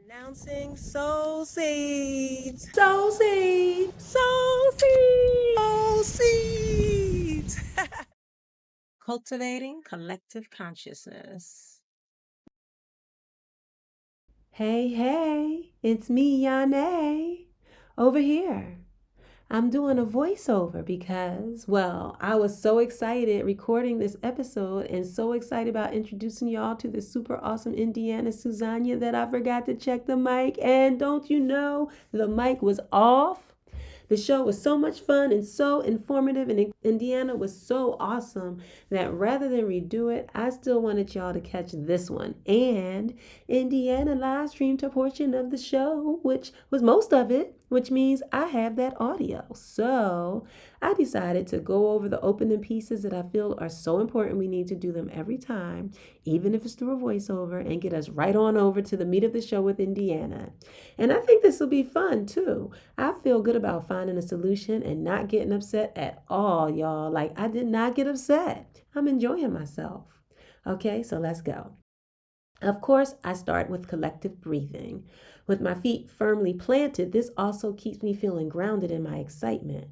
Announcing Soul Seeds. Soul Seeds. Soul Seeds. Soul Seeds. Cultivating collective consciousness. Hey, it's me, Yane, over here. I'm doing a voiceover because, well, I was so excited recording this episode and so excited about introducing y'all to the super awesome Indiana Susaña that I forgot to check the mic. And don't you know, the mic was off? The show was so much fun and so informative, and Indiana was so awesome that rather than redo it, I still wanted y'all to catch this one. And Indiana live streamed a portion of the show, which was most of it, which means I have that audio. So I decided to go over the opening pieces that I feel are so important. We need to do them every time, even if it's through a voiceover, and get us right on over to the meat of the show with Indiana. And I think this will be fun too. I feel good about finding a solution and not getting upset at all, y'all. Like, I did not get upset. I'm enjoying myself. Okay, so let's go. Of course, I start with collective breathing. With my feet firmly planted, this also keeps me feeling grounded in my excitement.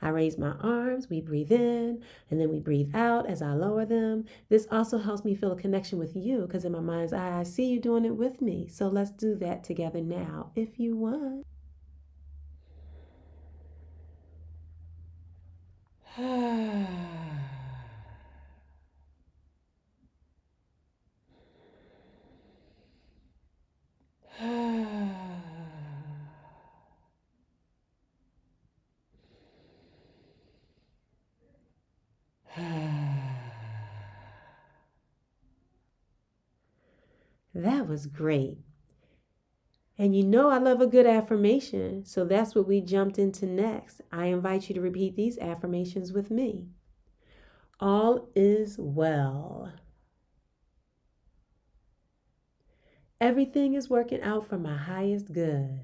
I raise my arms, we breathe in, and then we breathe out as I lower them. This also helps me feel a connection with you because in my mind's eye, I see you doing it with me. So let's do that together now if you want. That was great. And you know I love a good affirmation, so that's what we jumped into next. I invite you to repeat these affirmations with me. All is well. Everything is working out for my highest good.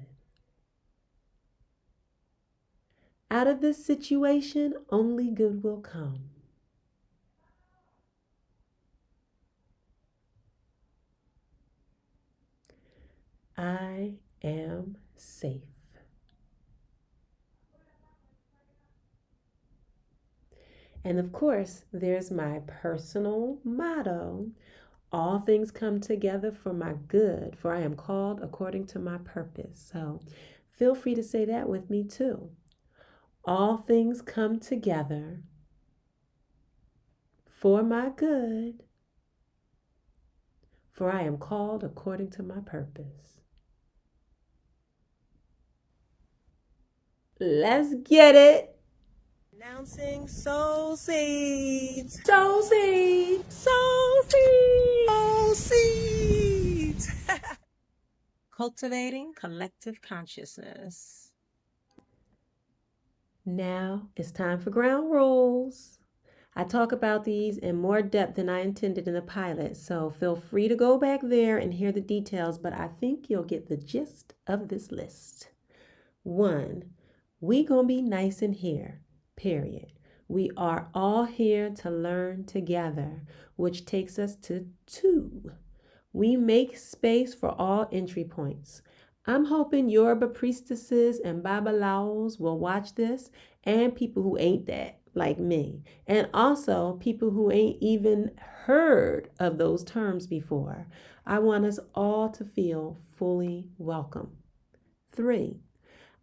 Out of this situation, only good will come. I am safe. And of course, there's my personal motto. All things come together for my good, for I am called according to my purpose. So feel free to say that with me too. All things come together for my good, for I am called according to my purpose. Let's get it. Announcing Soul Seeds. Soul Seeds. Soul Seeds. Soul Seeds. Cultivating collective consciousness. Now it's time for ground rules. I talk about these in more depth than I intended in the pilot, so feel free to go back there and hear the details, but I think you'll get the gist of this list. 1, we gonna be nice in here, period. We are all here to learn together, which takes us to 2. We make space for all entry points. I'm hoping Yoruba priestesses and babalaos will watch this, and people who ain't that, like me, and also people who ain't even heard of those terms before. I want us all to feel fully welcome. 3,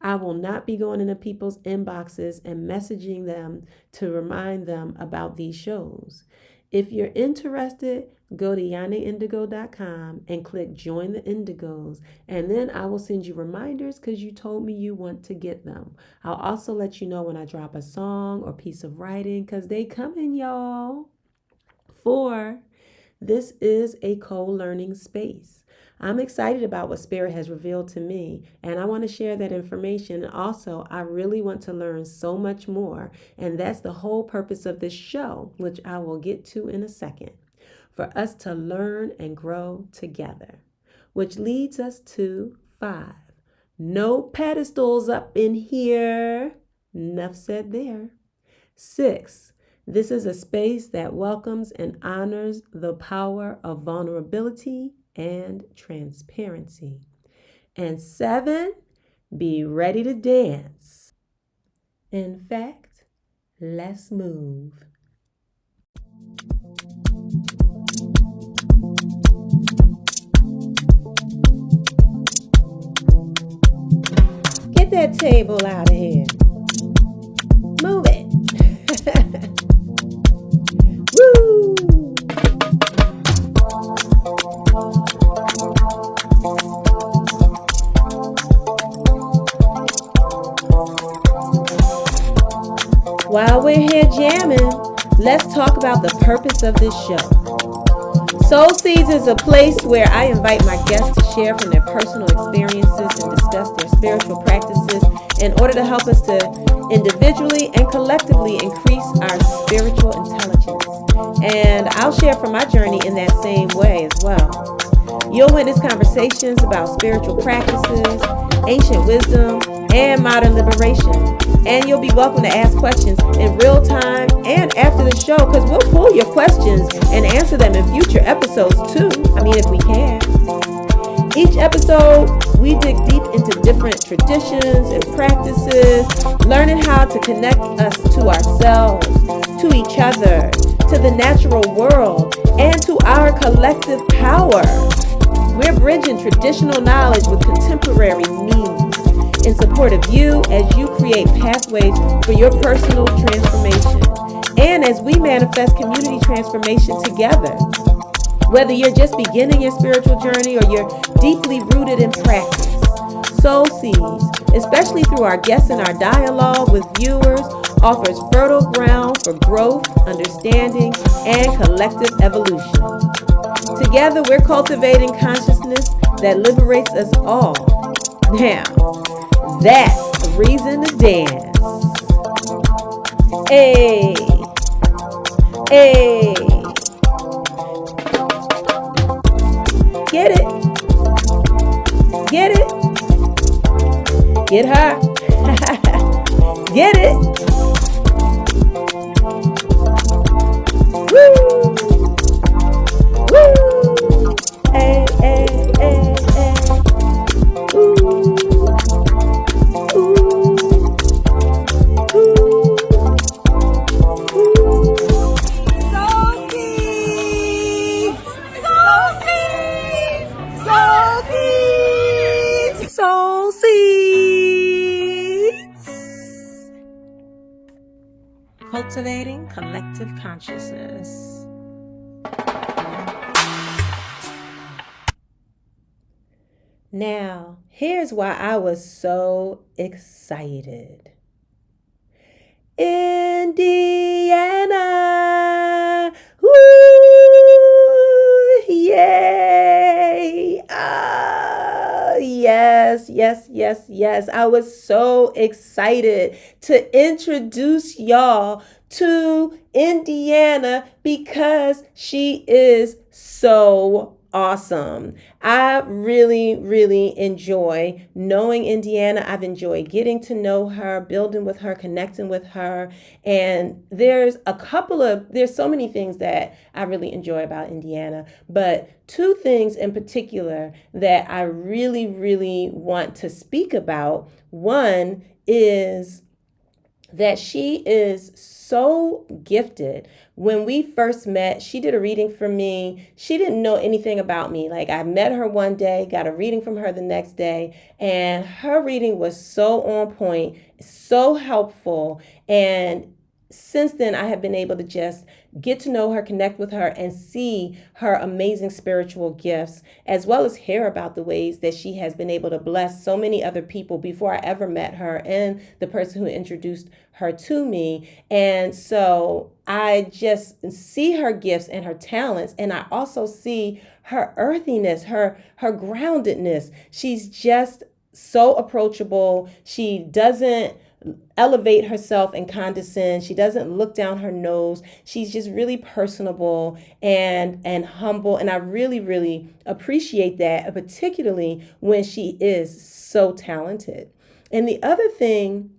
I will not be going into people's inboxes and messaging them to remind them about these shows. If you're interested, go to yahnendgo.com and click Join the Indigos, and then I will send you reminders because you told me you want to get them. I'll also let you know when I drop a song or piece of writing because they coming, y'all. 4, this is a co-learning space. I'm excited about what Spirit has revealed to me, and I want to share that information. Also, I really want to learn so much more, and that's the whole purpose of this show, which I will get to in a second, for us to learn and grow together. Which leads us to 5. No pedestals up in here. Enough said there. 6. This is a space that welcomes and honors the power of vulnerability and transparency. And 7, be ready to dance. In fact, let's move. Get that table out of here. Move it. Woo! While we're here jamming, let's talk about the purpose of this show. Soul Seeds is a place where I invite my guests to share from their personal experiences and discuss their spiritual practices in order to help us to individually and collectively increase our spiritual intelligence. And I'll share from my journey in that same way as well. You'll witness conversations about spiritual practices, ancient wisdom, and modern liberation. And you'll be welcome to ask questions in real time and after the show, because we'll pull your questions and answer them in future episodes too. If we can. Each episode, we dig deep into different traditions and practices, learning how to connect us to ourselves, to each other, to the natural world, and to our collective power. We're bridging traditional knowledge with contemporary needs in support of you as you create pathways for your personal transformation and as we manifest community transformation together. Whether you're just beginning your spiritual journey or you're deeply rooted in practice, Soul Seeds, especially through our guests and our dialogue with viewers, offers fertile ground for growth, understanding, and collective evolution. Together, we're cultivating consciousness that liberates us all. Now, that's a reason to dance. Hey, hey. Get it. Get it. Get her. Get it. Woo. Woo. Hey, hey, hey, hey. Ooh. Soul Seeds. Cultivating collective consciousness. Now, here's why I was so excited. Indiana! Woo! Yay! Yes, yes, yes, yes. I was so excited to introduce y'all to Indiana because she is so awesome. I really, really enjoy knowing Indiana. I've enjoyed getting to know her, building with her, connecting with her. And there's so many things that I really enjoy about Indiana, but 2 things in particular that I really, really want to speak about. One is that she is so gifted. When we first met, she did a reading for me. She didn't know anything about me. Like, I met her one day, got a reading from her the next day, and her reading was so on point, so helpful. And since then, I have been able to just get to know her, connect with her, and see her amazing spiritual gifts, as well as hear about the ways that she has been able to bless so many other people before I ever met her and the person who introduced her to me. And so I just see her gifts and her talents, and I also see her earthiness, her groundedness. She's just so approachable. She doesn't elevate herself and condescend. She doesn't look down her nose. She's just really personable and humble. And I really, really appreciate that, particularly when she is so talented. And the other thing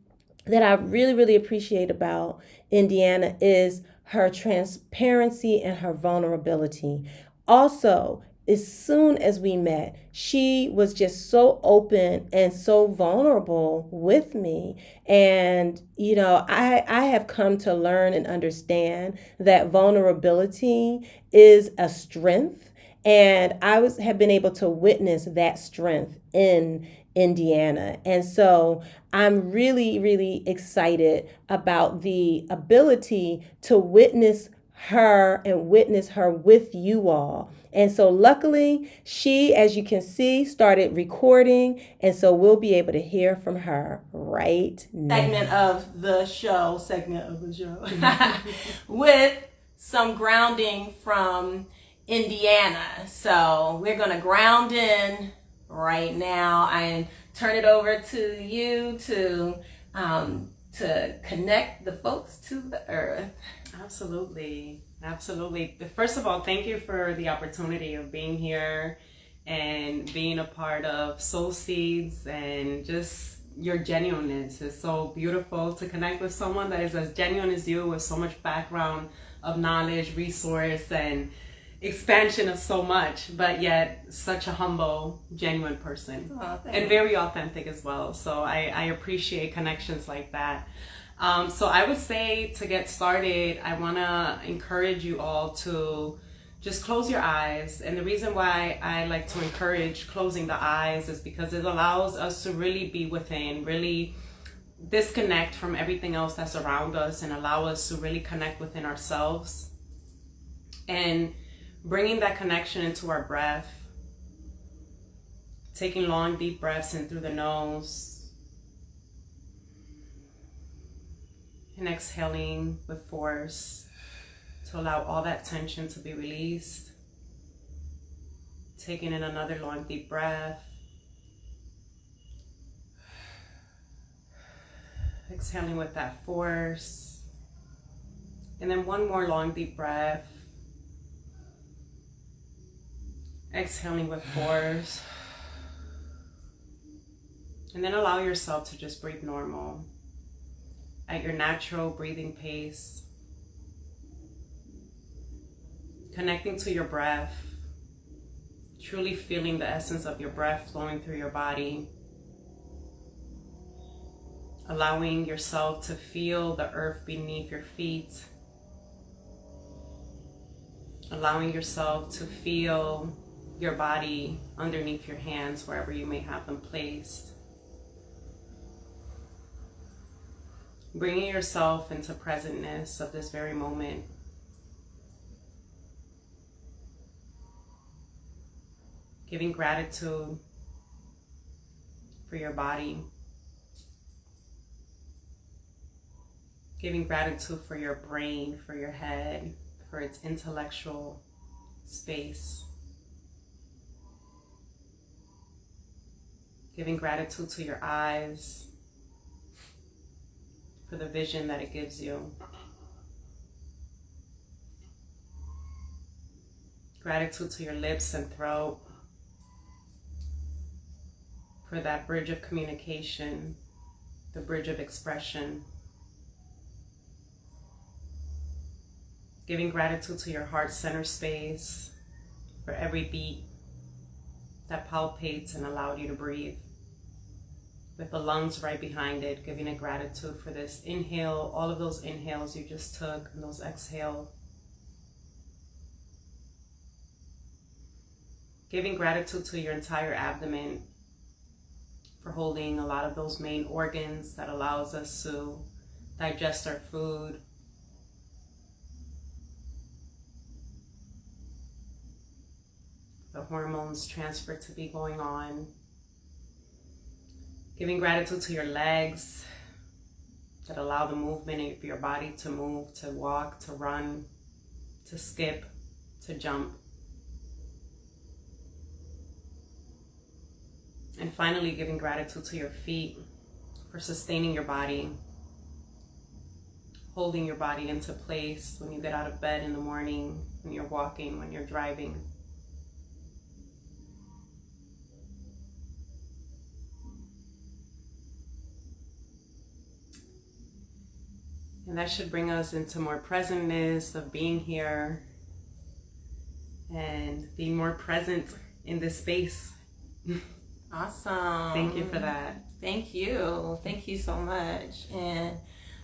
that I really, really appreciate about Indiana is her transparency and her vulnerability. Also, as soon as we met, she was just so open and so vulnerable with me. And, I have come to learn and understand that vulnerability is a strength. And have been able to witness that strength in Indiana. And so I'm really, really excited about the ability to witness her with you all. And so luckily, she, as you can see, started recording. And so we'll be able to hear from her right now. Segment of the show with some grounding from Indiana. So we're going to ground in right now and turn it over to you to connect the folks to the earth. Absolutely. First of all, thank you for the opportunity of being here and being a part of Soul Seeds, and just your genuineness is so beautiful to connect with someone that is as genuine as you, with so much background of knowledge, resource, and expansion of so much, but yet such a humble, genuine person. And very authentic as well. So I appreciate connections like that. So I would say, to get started, I want to encourage you all to just close your eyes. And the reason why I like to encourage closing the eyes is because it allows us to really be within, really disconnect from everything else that's around us, and allow us to really connect within ourselves. And bringing that connection into our breath, taking long, deep breaths in through the nose, and exhaling with force to allow all that tension to be released. Taking in another long, deep breath. Exhaling with that force. And then one more long, deep breath. Exhaling with force. And then allow yourself to just breathe normal, at your natural breathing pace. Connecting to your breath, truly feeling the essence of your breath flowing through your body. Allowing yourself to feel the earth beneath your feet. Allowing yourself to feel your body underneath your hands, wherever you may have them placed. Bringing yourself into presentness of this very moment. Giving gratitude for your body. Giving gratitude for your brain, for your head, for its intellectual space. Giving gratitude to your eyes, for the vision that it gives you. Gratitude to your lips and throat, for that bridge of communication, the bridge of expression. Giving gratitude to your heart center space, for every beat that palpates and allowed you to breathe. With the lungs right behind it, giving a gratitude for this inhale, all of those inhales you just took, and those exhales. Giving gratitude to your entire abdomen for holding a lot of those main organs that allows us to digest our food. The hormones transfer to be going on. Giving gratitude to your legs that allow the movement of your body to move, to walk, to run, to skip, to jump. And finally, giving gratitude to your feet for sustaining your body, holding your body into place when you get out of bed in the morning, when you're walking, when you're driving. And that should bring us into more presentness of being here and being more present in this space. Awesome. Thank you for that. Thank you. Thank you so much. And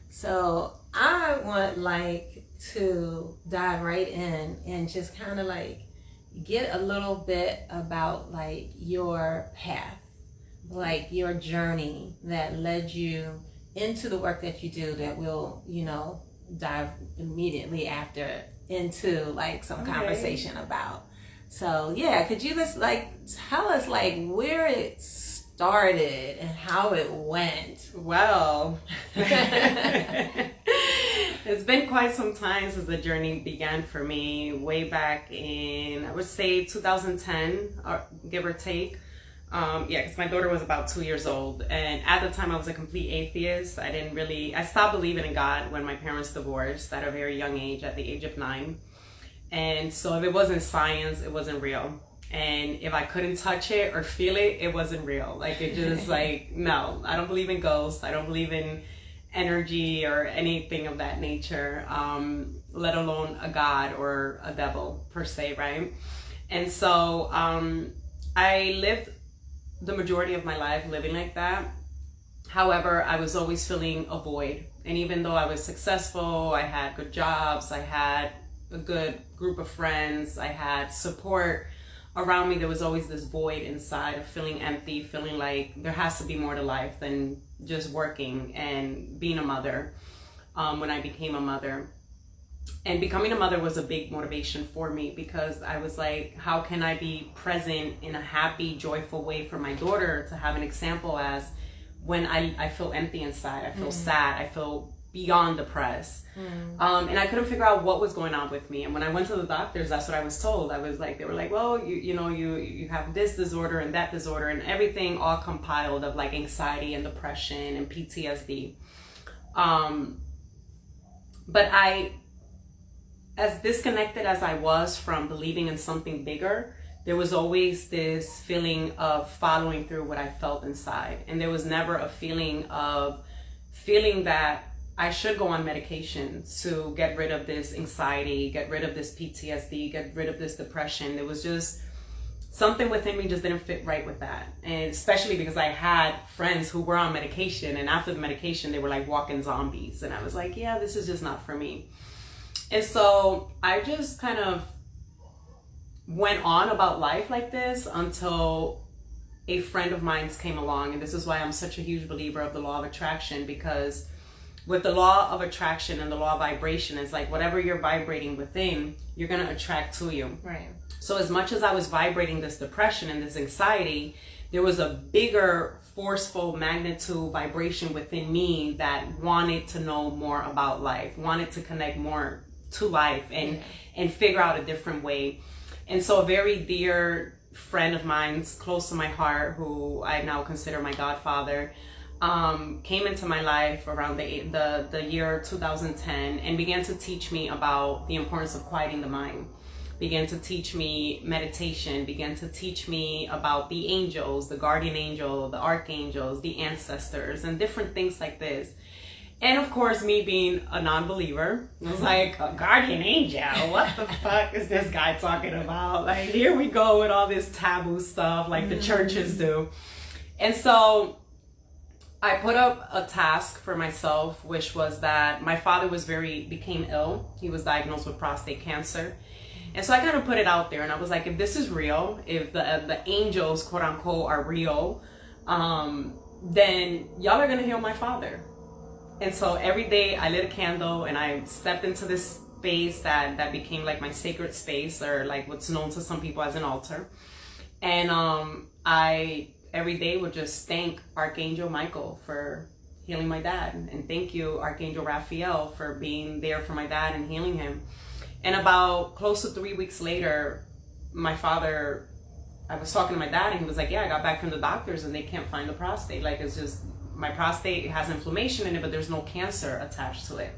so I would like to dive right in and just kind of like get a little bit about like your path, like your journey that led you into the work that you do, that we'll, dive immediately after into like some conversation about. So yeah, could you just like tell us like where it started and how it went? Well, it's been quite some time since the journey began for me, way back in, I would say 2010, or give or take. Because my daughter was about 2 years old, and at the time I was a complete atheist. I stopped believing in God when my parents divorced at a very young age, at the age of 9. And so if it wasn't science, it wasn't real. And if I couldn't touch it or feel it, it wasn't real. Like, it just like, no, I don't believe in ghosts. I don't believe in energy or anything of that nature, let alone a God or a devil per se, right? And so I lived the majority of my life living like that. However, I was always feeling a void. And even though I was successful, I had good jobs, I had a good group of friends, I had support around me, there was always this void inside of feeling empty, feeling like there has to be more to life than just working and being a mother. When I became a mother, and becoming a mother was a big motivation for me, because I was like, how can I be present in a happy, joyful way for my daughter to have an example as when I feel empty inside, I feel sad, I feel beyond depressed. And I couldn't figure out what was going on with me. And when I went to the doctors, that's what I was told. They were like, well, you have this disorder and that disorder and everything all compiled of like anxiety and depression and PTSD. But as disconnected as I was from believing in something bigger, there was always this feeling of following through what I felt inside. And there was never a feeling that I should go on medication to get rid of this anxiety, get rid of this PTSD, get rid of this depression. There was just something within me just didn't fit right with that. And especially because I had friends who were on medication, and after the medication, they were like walking zombies. And I was like, yeah, this is just not for me. And so I just kind of went on about life like this until a friend of mine came along. And this is why I'm such a huge believer of the law of attraction, because with the law of attraction and the law of vibration, it's like whatever you're vibrating within, you're going to attract to you. Right. So as much as I was vibrating this depression and this anxiety, there was a bigger, forceful magnitude vibration within me that wanted to know more about life, wanted to connect more to life and figure out a different way. And so a very dear friend of mine, close to my heart, who I now consider my godfather, came into my life around the year 2010 and began to teach me about the importance of quieting the mind, began to teach me meditation, began to teach me about the angels, the guardian angel, the archangels, the ancestors, and different things like this. And of course, me being a non-believer, I was like, a guardian angel? What the fuck is this guy talking about? Like, here we go with all this taboo stuff like the churches do. And so I put up a task for myself, which was that my father became ill. He was diagnosed with prostate cancer. And so I kind of put it out there, and I was like, if this is real, if the angels, quote unquote, are real, then y'all are going to heal my father. And so every day I lit a candle and I stepped into this space that became like my sacred space, or like what's known to some people as an altar. And I every day would just thank Archangel Michael for healing my dad, and thank you Archangel Raphael for being there for my dad and healing him. And about close to 3 weeks later, my father, I was talking to my dad and he was like, yeah, I got back from the doctors and they can't find the prostate. Like, it's just, my prostate has inflammation in it, but there's no cancer attached to it.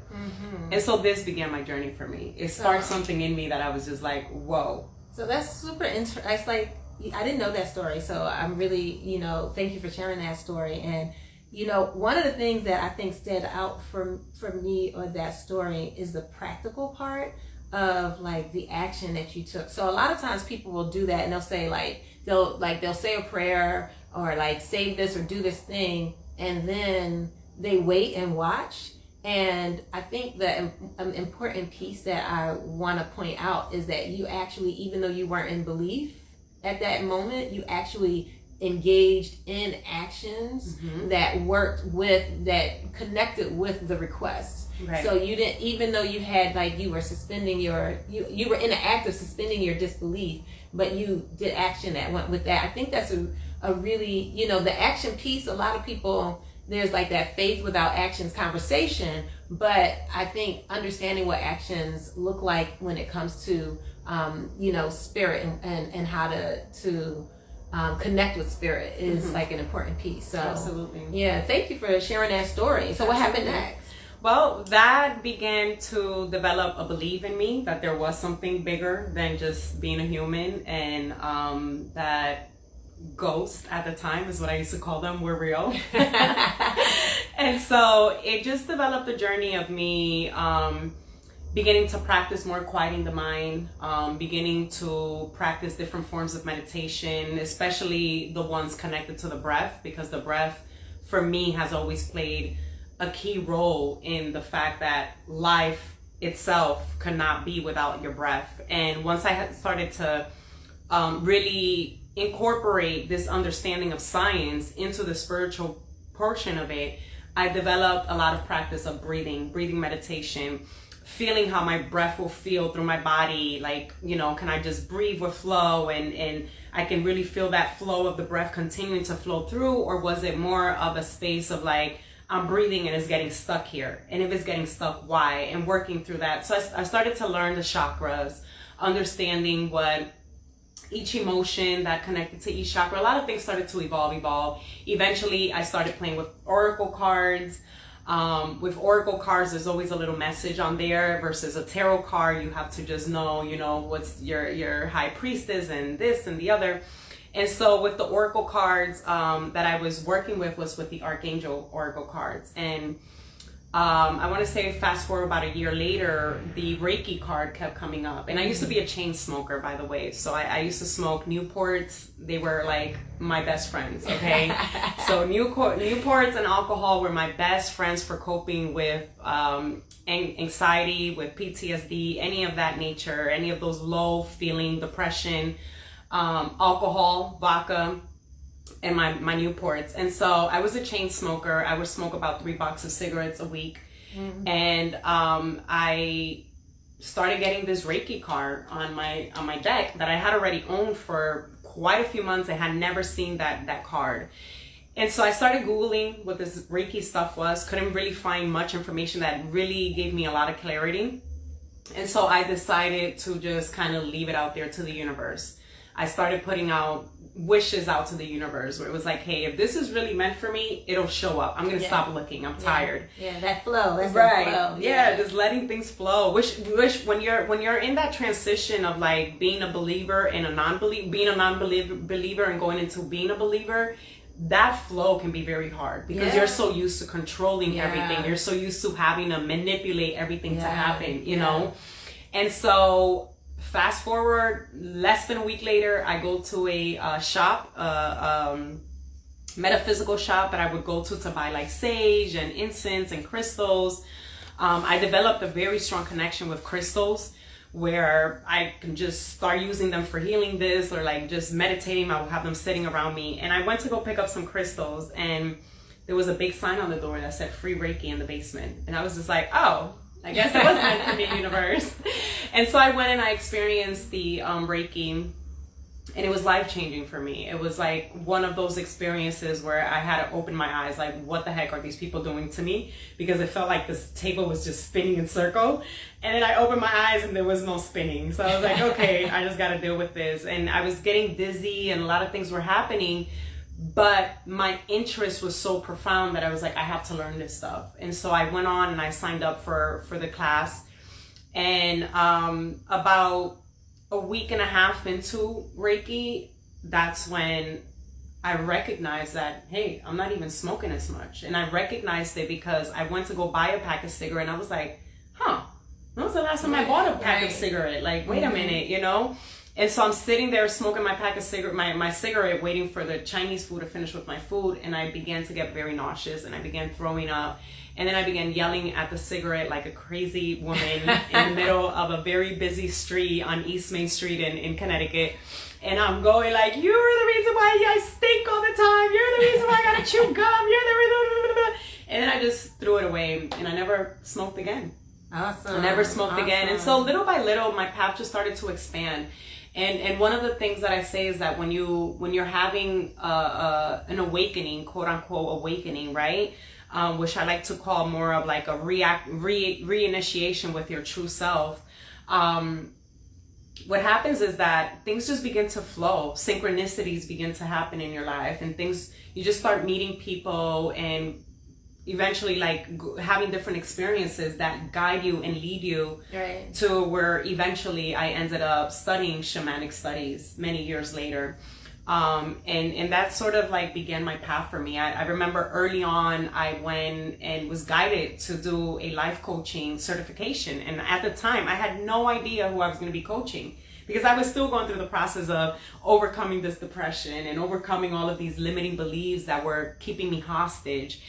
And so this began my journey for me. It sparked something in me that I was just like, whoa. So that's super interesting. It's like, I didn't know that story. So I'm really, thank you for sharing that story. And, one of the things that I think stood out for me on that story is the practical part of like the action that you took. So a lot of times people will do that and they'll say they'll say a prayer or like say this or do this thing, and then they wait and watch. And I think that an important piece that I want to point out is that you actually, even though you weren't in belief at that moment, you actually engaged in actions that connected with the request. Right. So you didn't, even though you had like, you were suspending you were in the act of suspending your disbelief, but you did action that went with that. I think that's a really, the action piece, a lot of people, there's like that faith without actions conversation, but I think understanding what actions look like when it comes to, spirit and how to connect with spirit is like an important piece. So absolutely. Yeah, thank you for sharing that story. So what happened next? Well, that began to develop a belief in me that there was something bigger than just being a human, and that ghosts at the time is what I used to call them were real. And so it just developed a journey of me beginning to practice more quieting the mind, beginning to practice different forms of meditation, especially the ones connected to the breath, because the breath for me has always played a key role in the fact that life itself cannot be without your breath. And once I had started to really incorporate this understanding of science into the spiritual portion of it, I developed a lot of practice of breathing meditation, feeling how my breath will feel through my body. Like, can I just breathe with flow, and I can really feel that flow of the breath continuing to flow through, or was it more of a space of like, I'm breathing and it's getting stuck here, and if it's getting stuck, why? And working through that. So I started to learn the chakras, understanding what each emotion that connected to each chakra. A lot of things started to evolve. Eventually, I started playing with oracle cards. With oracle cards, there's always a little message on there versus a tarot card. You have to just know, what's your high priestess and this and the other. And so with the oracle cards that I was working was with the Archangel oracle cards. And I want to say fast forward about a year later, the Reiki card kept coming up. And I used to be a chain smoker, by the way. So I used to smoke Newports. They were like my best friends, okay? So Newports and alcohol were my best friends for coping with anxiety, with PTSD, any of that nature, any of those low feeling, depression, alcohol, vodka, and my Newports. And so I was a chain smoker. I would smoke about 3 boxes of cigarettes a week. And I started getting this Reiki card on my deck that I had already owned for quite a few months. I had never seen that card. And so I started Googling what this Reiki stuff was. Couldn't really find much information that really gave me a lot of clarity. And so I decided to just kind of leave it out there to the universe. I started putting out wishes out to the universe, where it was like, hey, if this is really meant for me, it'll show up. I'm gonna stop looking. I'm tired. Yeah, that flow. That's right. That flow. Yeah, just letting things flow. Wish when you're in that transition of like being a believer and being a non-believer and going into being a believer, that flow can be very hard because you're so used to controlling everything. You're so used to having to manipulate everything to happen, you know? And so fast forward, less than a week later, I go to a shop, metaphysical shop that I would go to buy like sage and incense and crystals. I developed a very strong connection with crystals where I can just start using them for healing this or like just meditating. I would have them sitting around me. And I went to go pick up some crystals and there was a big sign on the door that said free Reiki in the basement. And I was just like, oh, I guess it was meant for me, universe. And so I went and I experienced the Reiki, and it was life-changing for me. It was like one of those experiences where I had to open my eyes, like, what the heck are these people doing to me? Because it felt like this table was just spinning in circle. And then I opened my eyes and there was no spinning. So I was like, okay, I just got to deal with this. And I was getting dizzy and a lot of things were happening. But my interest was so profound that I was like, I have to learn this stuff. And so I went on and I signed up for the class. And about a week and a half into Reiki, that's when I recognized that, hey, I'm not even smoking as much. And I recognized it because I went to go buy a pack of cigarettes and I was like, When was the last time I bought a pack of cigarette? Like, wait a minute, you know? And so I'm sitting there smoking my pack of cigarette, my cigarette, waiting for the Chinese food to finish with my food. And I began to get very nauseous and I began throwing up. And then I began yelling at the cigarette like a crazy woman in the middle of a very busy street on East Main Street in Connecticut. And I'm going like, you're the reason why I stink all the time. You're the reason why I gotta chew gum. You're the reason. And then I just threw it away and I never smoked again. Awesome. I never smoked again. And so little by little, my path just started to expand. And one of the things that I say is that when you're having an awakening, quote unquote awakening, right? Which I like to call more of like a reinitiation with your true self. What happens is that things just begin to flow. Synchronicities begin to happen in your life, and you just start meeting people and eventually like having different experiences that guide you and lead you to where eventually I ended up studying shamanic studies many years later. And that sort of like began my path for me. I remember early on, I went and was guided to do a life coaching certification. And at the time I had no idea who I was going to be coaching, because I was still going through the process of overcoming this depression and overcoming all of these limiting beliefs that were keeping me hostage.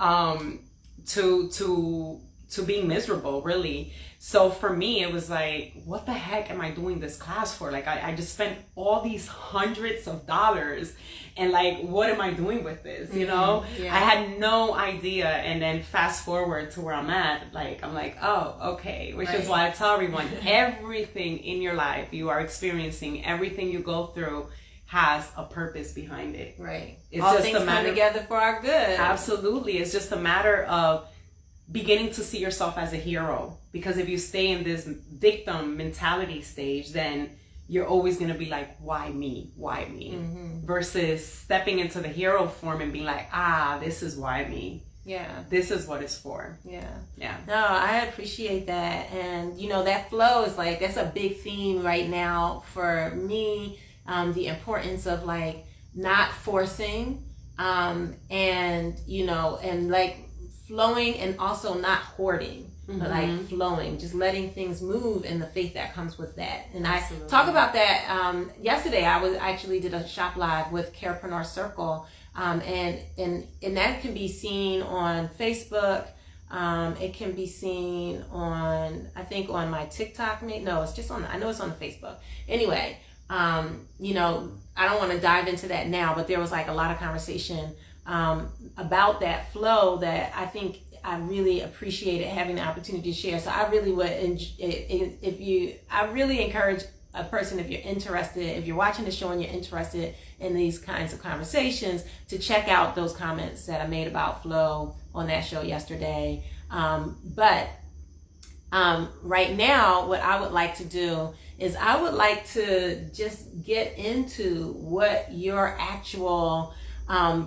To being miserable, really. So for me, it was like, what the heck am I doing this class for? Like, I just spent all these hundreds of dollars and like, what am I doing with this? You know, I had no idea. And then fast forward to where I'm at, like, I'm like, oh, okay. Which is why I tell everyone, everything in your life you are experiencing, everything you go through has a purpose behind it. Right. It's all just things a matter come together for our good. Absolutely. It's just a matter of beginning to see yourself as a hero. Because if you stay in this victim mentality stage, then you're always going to be like, why me? Why me? Mm-hmm. Versus stepping into the hero form and being like, this is why me. Yeah. This is what it's for. Yeah. Yeah. No, I appreciate that. And, you know, that flow is like, that's a big theme right now for me. The importance of like not forcing, and, you know, and like flowing and also not hoarding, but like flowing, just letting things move and the faith that comes with that. And Absolutely. I talk about that. Yesterday, I actually did a shop live with Carepreneur Circle. And that can be seen on Facebook. It can be seen on, I think on my TikTok. No, it's just I know it's on Facebook. Anyway, you know, I don't want to dive into that now, but there was like a lot of conversation about that flow that I think I really appreciated having the opportunity to share. So I really would, I really encourage a person, if you're interested, if you're watching the show and you're interested in these kinds of conversations, to check out those comments that I made about flow on that show yesterday. But right now, what I would like to do is I would like to just get into what your actual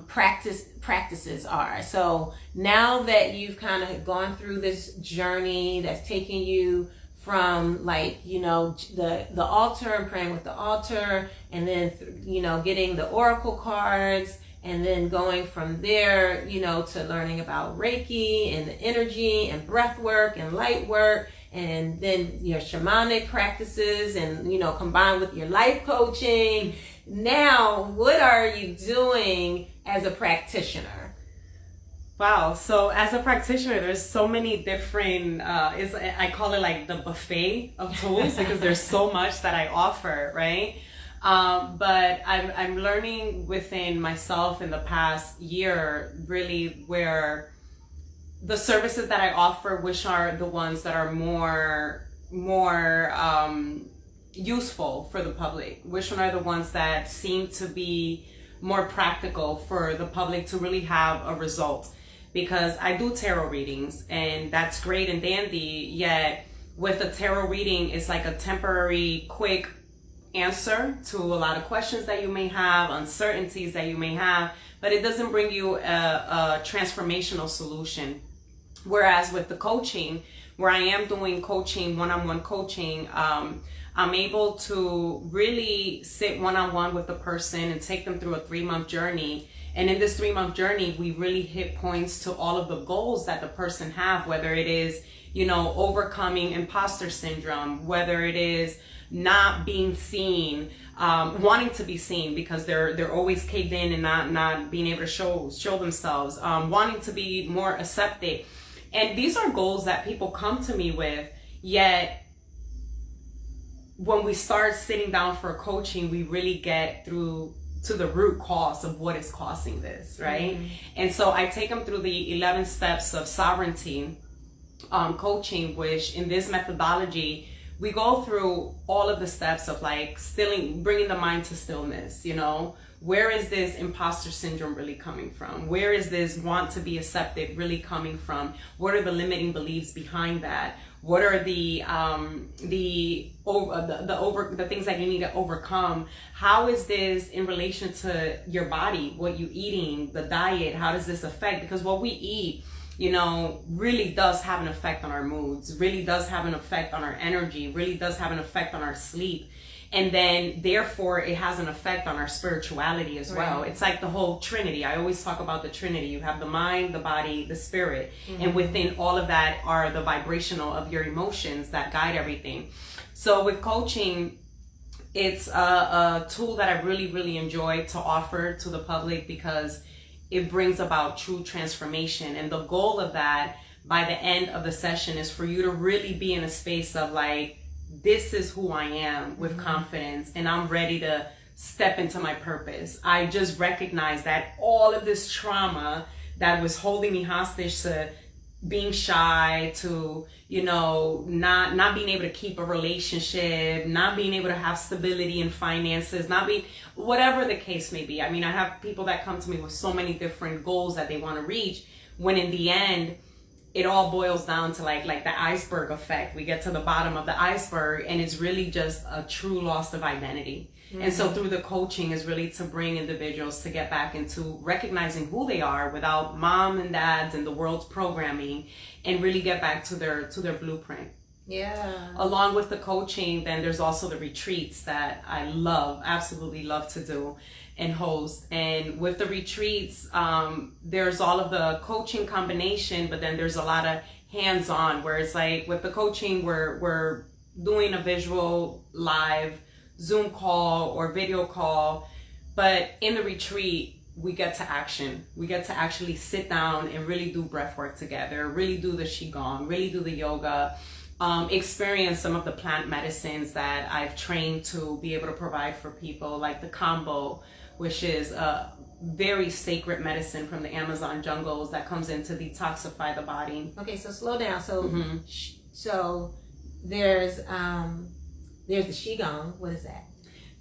practices are. So now that you've kind of gone through this journey that's taking you from like, you know, the altar and praying with the altar, and then, you know, getting the oracle cards, and then going from there, you know, to learning about Reiki and the energy and breath work and light work, and then your shamanic practices, and, you know, combined with your life coaching. Now, what are you doing as a practitioner? Wow. So as a practitioner, there's so many different, I call it like the buffet of tools, because there's so much that I offer, right? But I'm learning within myself in the past year, really, where the services that I offer, which are the ones that are more useful for the public, which one are the ones that seem to be more practical for the public to really have a result. Because I do tarot readings, and that's great and dandy, yet with a tarot reading, it's like a temporary, quick answer to a lot of questions that you may have, uncertainties that you may have, but it doesn't bring you a transformational solution. Whereas with the coaching, where I am doing coaching, one-on-one coaching, I'm able to really sit one-on-one with the person and take them through a 3-month journey. And in this 3-month journey, we really hit points to all of the goals that the person have, whether it is overcoming imposter syndrome, whether it is not being seen, wanting to be seen because they're always caved in and not being able to show themselves, wanting to be more accepted. And these are goals that people come to me with, yet when we start sitting down for coaching, we really get through to the root cause of what is causing this, right? Mm-hmm. And so I take them through the 11 steps of sovereignty coaching, which in this methodology, we go through all of the steps of like bringing the mind to stillness, where is this imposter syndrome really coming from? Where is this want to be accepted really coming from? What are the limiting beliefs behind that? What are the things that you need to overcome? How is this in relation to your body, what you're eating, the diet? How does this affect? Because what we eat, really does have an effect on our moods, really does have an effect on our energy, really does have an effect on our sleep. And then therefore it has an effect on our spirituality as well. It's like the whole Trinity. I always talk about the Trinity. You have the mind, the body, the spirit. Mm-hmm. And within all of that are the vibrational of your emotions that guide everything. So with coaching, it's a tool that I really, really enjoy to offer to the public because it brings about true transformation. And the goal of that by the end of the session is for you to really be in a space of like, this is who I am with confidence, and I'm ready to step into my purpose. I just recognize that all of this trauma that was holding me hostage to being shy, to, not being able to keep a relationship, not being able to have stability in finances, whatever the case may be. I mean, I have people that come to me with so many different goals that they want to reach, when in the end, it all boils down to like the iceberg effect. We get to the bottom of the iceberg and it's really just a true loss of identity. Mm-hmm. And so through the coaching is really to bring individuals to get back into recognizing who they are without mom and dads and the world's programming, and really get back to their blueprint. Yeah. Along with the coaching, then there's also the retreats that I absolutely love to do and host. And with the retreats, there's all of the coaching combination, but then there's a lot of hands-on, where it's like with the coaching, we're doing a visual live Zoom call or video call, but in the retreat, we get to action. We get to actually sit down and really do breath work together, really do the Qigong, really do the yoga, experience some of the plant medicines that I've trained to be able to provide for people, like the combo, which is a very sacred medicine from the Amazon jungles that comes in to detoxify the body. Okay, so slow down. So, so there's the Qigong. What is that?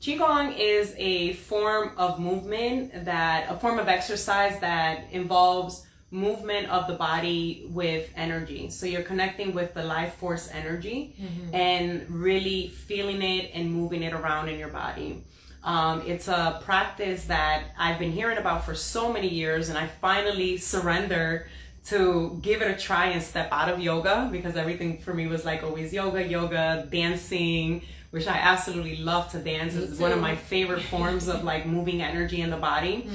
Qigong is a form of movement, a form of exercise that involves movement of the body with energy. So you're connecting with the life force energy and really feeling it and moving it around in your body. It's a practice that I've been hearing about for so many years, and I finally surrendered to give it a try and step out of yoga, because everything for me was like always yoga, dancing, which I absolutely love to dance. It's one of my favorite forms of like moving energy in the body.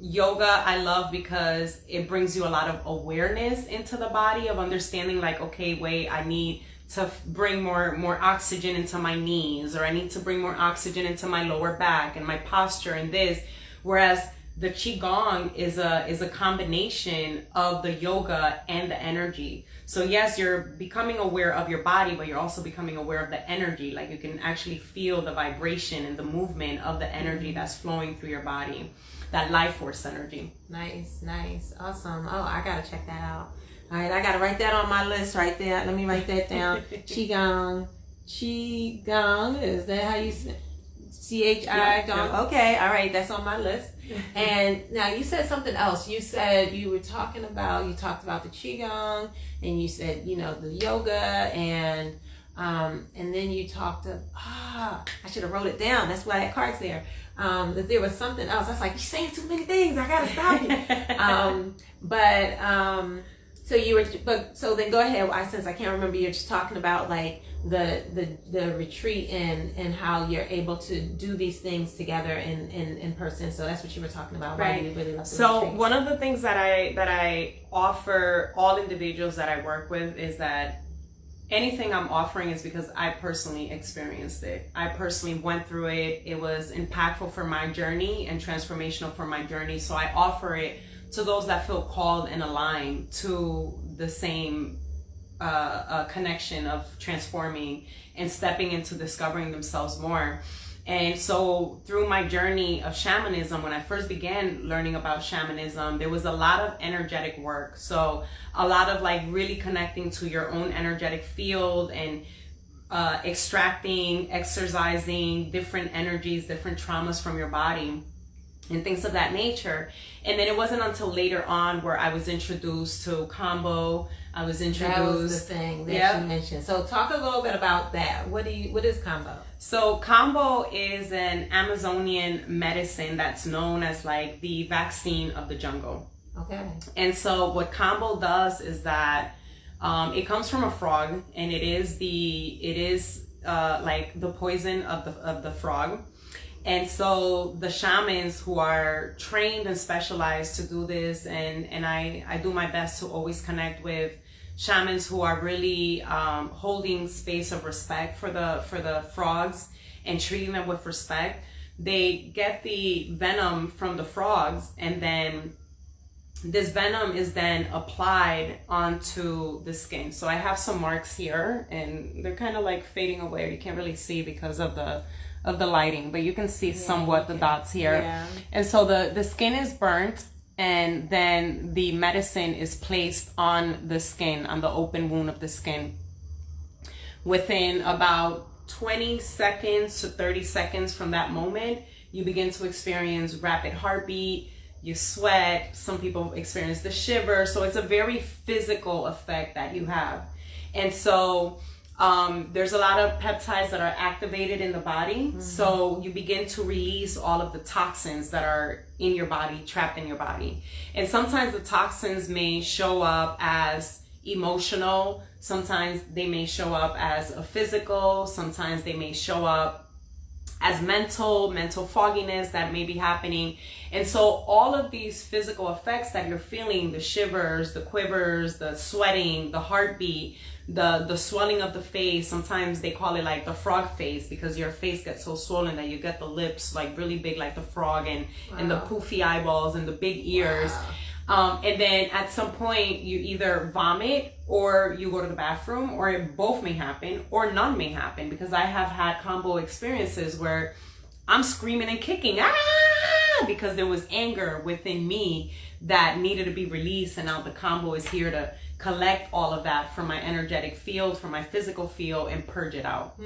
Yoga I love because it brings you a lot of awareness into the body, of understanding like, okay, wait, I need to bring more oxygen into my knees, or I need to bring more oxygen into my lower back and my posture and this. Whereas the Qigong is a combination of the yoga and the energy. So yes, you're becoming aware of your body, but you're also becoming aware of the energy. Like you can actually feel the vibration and the movement of the energy that's flowing through your body, that life force energy. Nice, awesome. Oh, I gotta check that out. All right, I gotta write that on my list right there. Let me write that down. Qigong, is that how you say? CHI Gong. Yeah. Okay, all right, that's on my list. And now you said something else. You said you talked about the Qigong, and you said, the yoga, and then you talked I should have wrote it down. That's why that card's there. That there was something else. I was like, you're saying too many things. I gotta stop you. So you were, but so then go ahead. Since I can't remember, you're just talking about like the retreat and how you're able to do these things together in person. So that's what you were talking about. Right. Why you really love the So retreat. one of the things that I offer all individuals that I work with is that anything I'm offering is because I personally experienced it. I personally went through it. It was impactful for my journey and transformational for my journey. So I offer it to those that feel called and aligned to the same connection of transforming and stepping into discovering themselves more. And so through my journey of shamanism, when I first began learning about shamanism, there was a lot of energetic work. So a lot of like really connecting to your own energetic field and extracting, exercising different energies, different traumas from your body and things of that nature. And then it wasn't until later on where I was introduced to combo. I was introduced. That was the thing that you mentioned. So talk a little bit about that. What is combo? So combo is an Amazonian medicine that's known as like the vaccine of the jungle. Okay. And so what combo does is that it comes from a frog, and it is like the poison of the frog. And so the shamans who are trained and specialized to do this, and I do my best to always connect with shamans who are really holding space of respect for the frogs and treating them with respect. They get the venom from the frogs, and then this venom is then applied onto the skin. So I have some marks here, and they're kind of like fading away. You can't really see because of the lighting, but you can see somewhat the dots here. Yeah. And so the skin is burnt, and then the medicine is placed on the skin, on the open wound of the skin. Within about 20 seconds to 30 seconds from that moment, you begin to experience rapid heartbeat, you sweat, some people experience the shiver. So it's a very physical effect that you have. And so there's a lot of peptides that are activated in the body. Mm-hmm. So you begin to release all of the toxins that are in your body, trapped in your body. And sometimes the toxins may show up as emotional. Sometimes they may show up as a physical. Sometimes they may show up as mental fogginess that may be happening. And so all of these physical effects that you're feeling, the shivers, the quivers, the sweating, the heartbeat, the swelling of the face, sometimes they call it like the frog face, because your face gets so swollen that you get the lips like really big like the frog, and the poofy eyeballs and the big ears. And then at some point you either vomit or you go to the bathroom, or both may happen, or none may happen, because I have had combo experiences where I'm screaming and kicking because there was anger within me that needed to be released, and now the combo is here to collect all of that from my energetic field, from my physical field, and purge it out.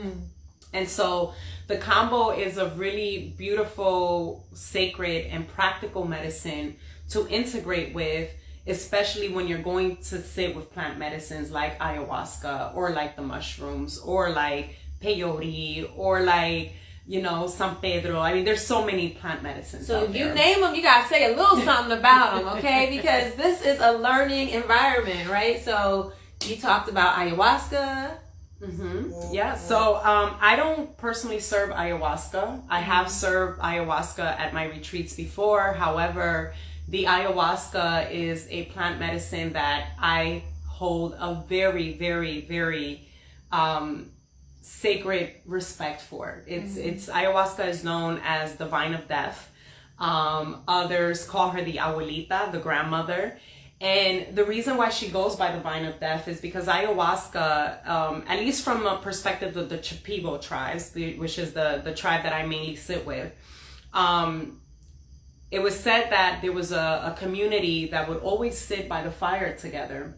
And so the combo is a really beautiful, sacred, and practical medicine to integrate with, especially when you're going to sit with plant medicines like ayahuasca, or like the mushrooms, or like peyote, or like, San Pedro. I mean, there's so many plant medicines. So if you name them, you gotta say a little something about them, okay? Because this is a learning environment, right? So you talked about ayahuasca. Mm-hmm. Yeah. So I don't personally serve ayahuasca. I have served ayahuasca at my retreats before. However, the ayahuasca is a plant medicine that I hold a very, very, very sacred respect for. It's ayahuasca is known as the vine of death. Others call her the abuelita, the grandmother. And the reason why she goes by the vine of death is because ayahuasca, at least from a perspective of the Shipibo tribes, which is the tribe that I mainly sit with, it was said that there was a community that would always sit by the fire together.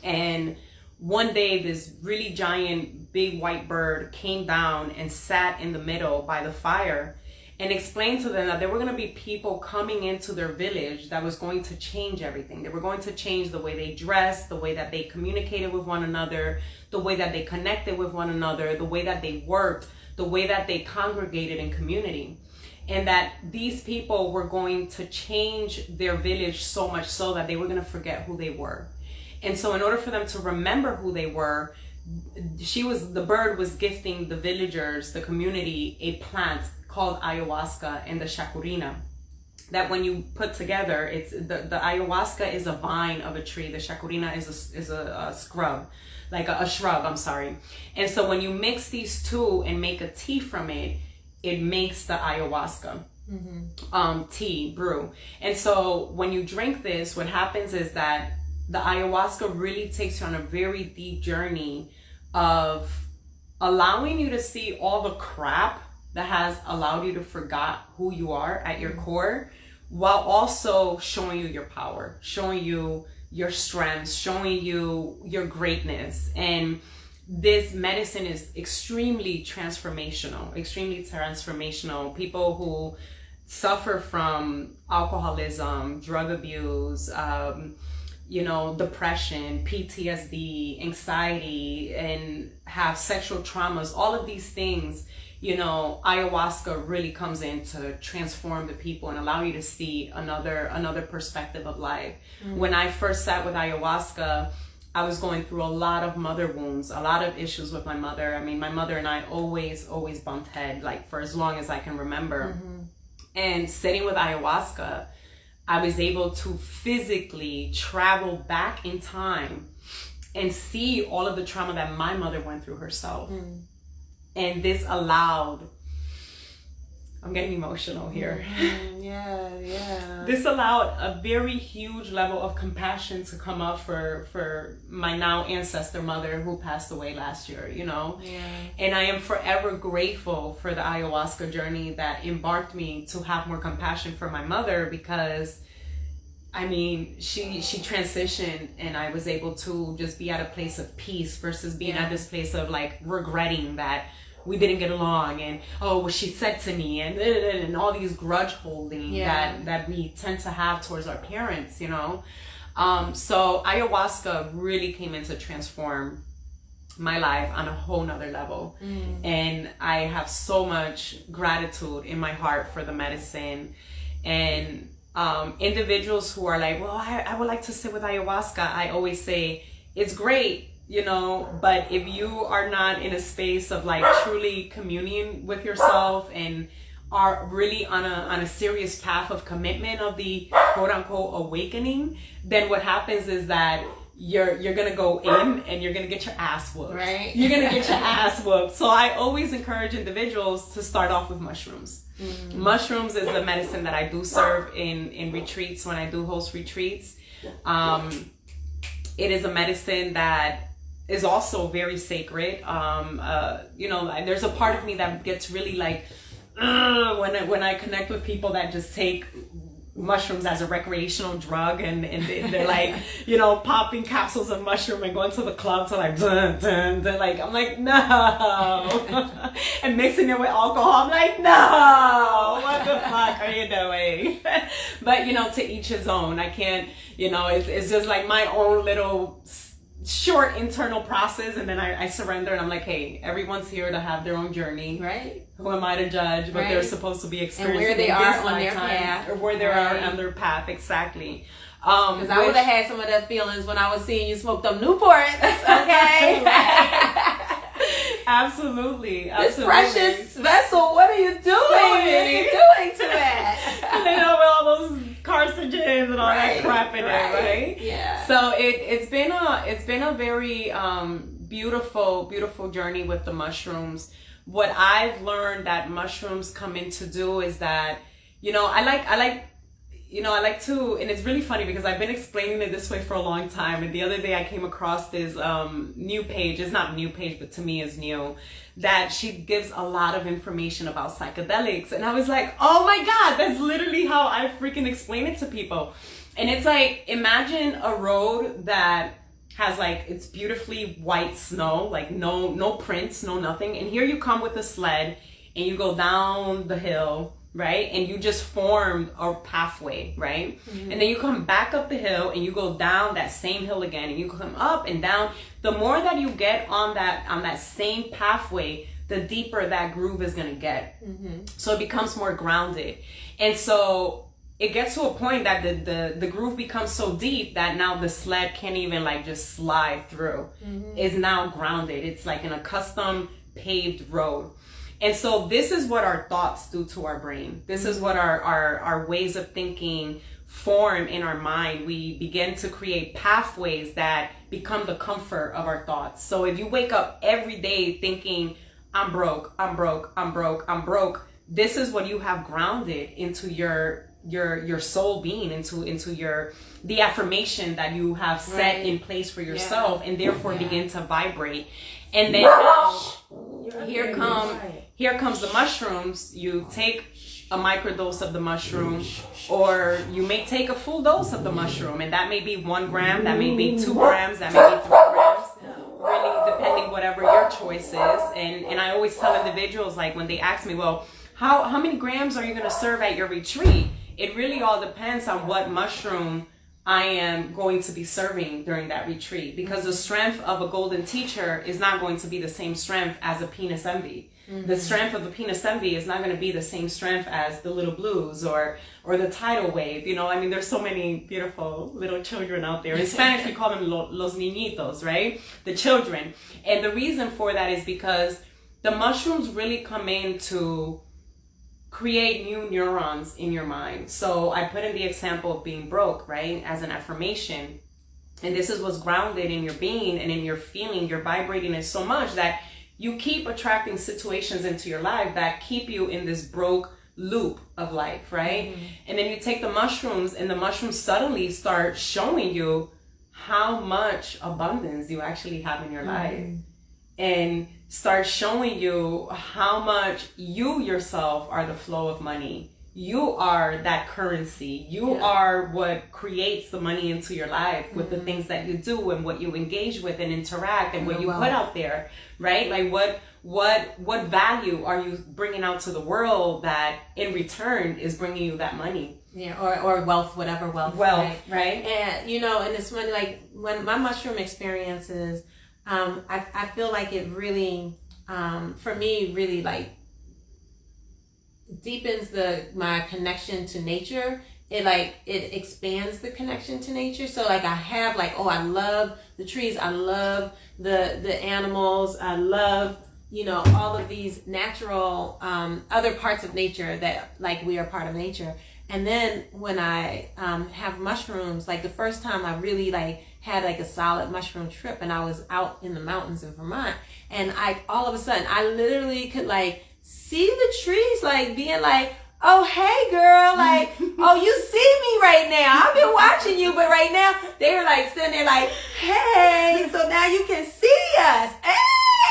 And one day, this really giant, big white bird came down and sat in the middle by the fire and explained to them that there were going to be people coming into their village that was going to change everything. They were going to change the way they dressed, the way that they communicated with one another, the way that they connected with one another, the way that they worked, the way that they congregated in community. And that these people were going to change their village so much so that they were going to forget who they were. And so in order for them to remember who they were, the bird was gifting the villagers, the community, a plant called ayahuasca and the shakurina, that when you put together, it's the ayahuasca is a vine of a tree, the shakurina is a scrub, like a shrub, I'm sorry. And so when you mix these two and make a tea from it, it makes the ayahuasca tea brew. And so when you drink this, what happens is that the ayahuasca really takes you on a very deep journey of allowing you to see all the crap that has allowed you to forget who you are at your core, while also showing you your power, showing you your strengths, showing you your greatness. And this medicine is extremely transformational. People who suffer from alcoholism, drug abuse, depression, PTSD, anxiety, and have sexual traumas, all of these things, ayahuasca really comes in to transform the people and allow you to see another perspective of life. When I first sat with ayahuasca, I was going through a lot of mother wounds, a lot of issues with my mother. I mean, my mother and I always bumped head, like for as long as I can remember. And sitting with ayahuasca, I was able to physically travel back in time and see all of the trauma that my mother went through herself. And this allowed, I'm getting emotional here. Yeah. This allowed a very huge level of compassion to come up for my now ancestor mother who passed away last year, Yeah. And I am forever grateful for the ayahuasca journey that embarked me to have more compassion for my mother, because I mean, she transitioned and I was able to just be at a place of peace versus being at this place of like regretting that we didn't get along and what she said to me and all these grudge holding that we tend to have towards our parents, So ayahuasca really came in to transform my life on a whole nother level. And I have so much gratitude in my heart for the medicine. And individuals who are like, well, I would like to sit with ayahuasca, I always say it's great, but if you are not in a space of like truly communing with yourself and are really on a serious path of commitment of the quote unquote awakening, then what happens is that you're gonna go in and you're gonna get your ass whooped. Right. You're gonna get your ass whooped. So I always encourage individuals to start off with mushrooms. Mushrooms is the medicine that I do serve in retreats when I do host retreats. It is a medicine that is also very sacred. There's a part of me that gets really like when I connect with people that just take mushrooms as a recreational drug and they're like popping capsules of mushroom and going to the club to like dun, dun, dun, like I'm like no and mixing it with alcohol. I'm like no, what the fuck are you doing? But to each his own. I can't, it's just like my own little short internal process, and then I surrender and I'm like, hey, everyone's here to have their own journey, right? Who am I to judge what they're supposed to be experiencing and where they are on their path, or where they are on their path, exactly. Because I would have had some of that feelings when I was seeing you smoke them Newports, okay? Absolutely. This precious vessel, what are you doing? What are you doing to that? And then with all those carcinogens and all that crap in it, right? Yeah. So it's been a very beautiful journey with the mushrooms. What I've learned that mushrooms come in to do is that, I like to, and it's really funny because I've been explaining it this way for a long time. And the other day I came across this new page. It's not new page, but to me is new. That she gives a lot of information about psychedelics. And I was like, oh my God, that's literally how I freaking explain it to people. And it's like, imagine a road that has like, it's beautifully white snow, like no prints, no nothing. And here you come with a sled and you go down the hill, right? And you just formed a pathway, right? And then you come back up the hill and you go down that same hill again and you come up and down. The more that you get on that same pathway, the deeper that groove is going to get. So it becomes more grounded. And so it gets to a point that the groove becomes so deep that now the sled can't even like just slide through. It's now grounded. It's like in a custom paved road. And so this is what our thoughts do to our brain. This is what our ways of thinking form in our mind. We begin to create pathways that become the comfort of our thoughts. So if you wake up every day thinking, I'm broke, I'm broke, I'm broke, I'm broke, this is what you have grounded into your soul being, into the affirmation that you have set in place for yourself, and therefore begin to vibrate. And then here comes the mushrooms. You take a microdose of the mushroom, or you may take a full dose of the mushroom, and that may be 1 gram, that may be 2 grams, that may be 3 grams, really depending whatever your choice is. And I always tell individuals, like when they ask me, well, how many grams are you going to serve at your retreat? It really all depends on what mushroom I am going to be serving during that retreat, because the strength of a golden teacher is not going to be the same strength as a penis envy. The strength of a penis envy is not going to be the same strength as the little blues or the tidal wave. You know, I mean, there's so many beautiful little children out there. In Spanish, we call them los niñitos, right? The children. And the reason for that is because the mushrooms really come in to create new neurons in your mind. So I put in the example of being broke, right, as an affirmation. And this is what's grounded in your being and in your feeling. You're vibrating it so much that you keep attracting situations into your life that keep you in this broke loop of life, right? And then you take the mushrooms, and the mushrooms suddenly start showing you how much abundance you actually have in your life. And start showing you how much you yourself are the flow of money. You are that currency. You are what creates the money into your life with the things that you do and what you engage with and interact and what you put out there, right? Like what value are you bringing out to the world that in return is bringing you that money? Yeah, or wealth, whatever wealth. Right? And, you know, and it's funny, like when my mushroom experiences, I feel like it really, for me, really like deepens my connection to nature. It expands the connection to nature. So like I have like, oh, I love the trees. I love the animals. I love, you know, all of these natural, other parts of nature that like we are part of nature. And then when I, have mushrooms, like the first time I really like had like a solid mushroom trip, and I was out in the mountains in Vermont, and all of a sudden I literally could like see the trees like being like, oh, hey girl, like, oh, you see me right now. I've been watching you, but right now they were like sitting there like, hey, so now you can see us.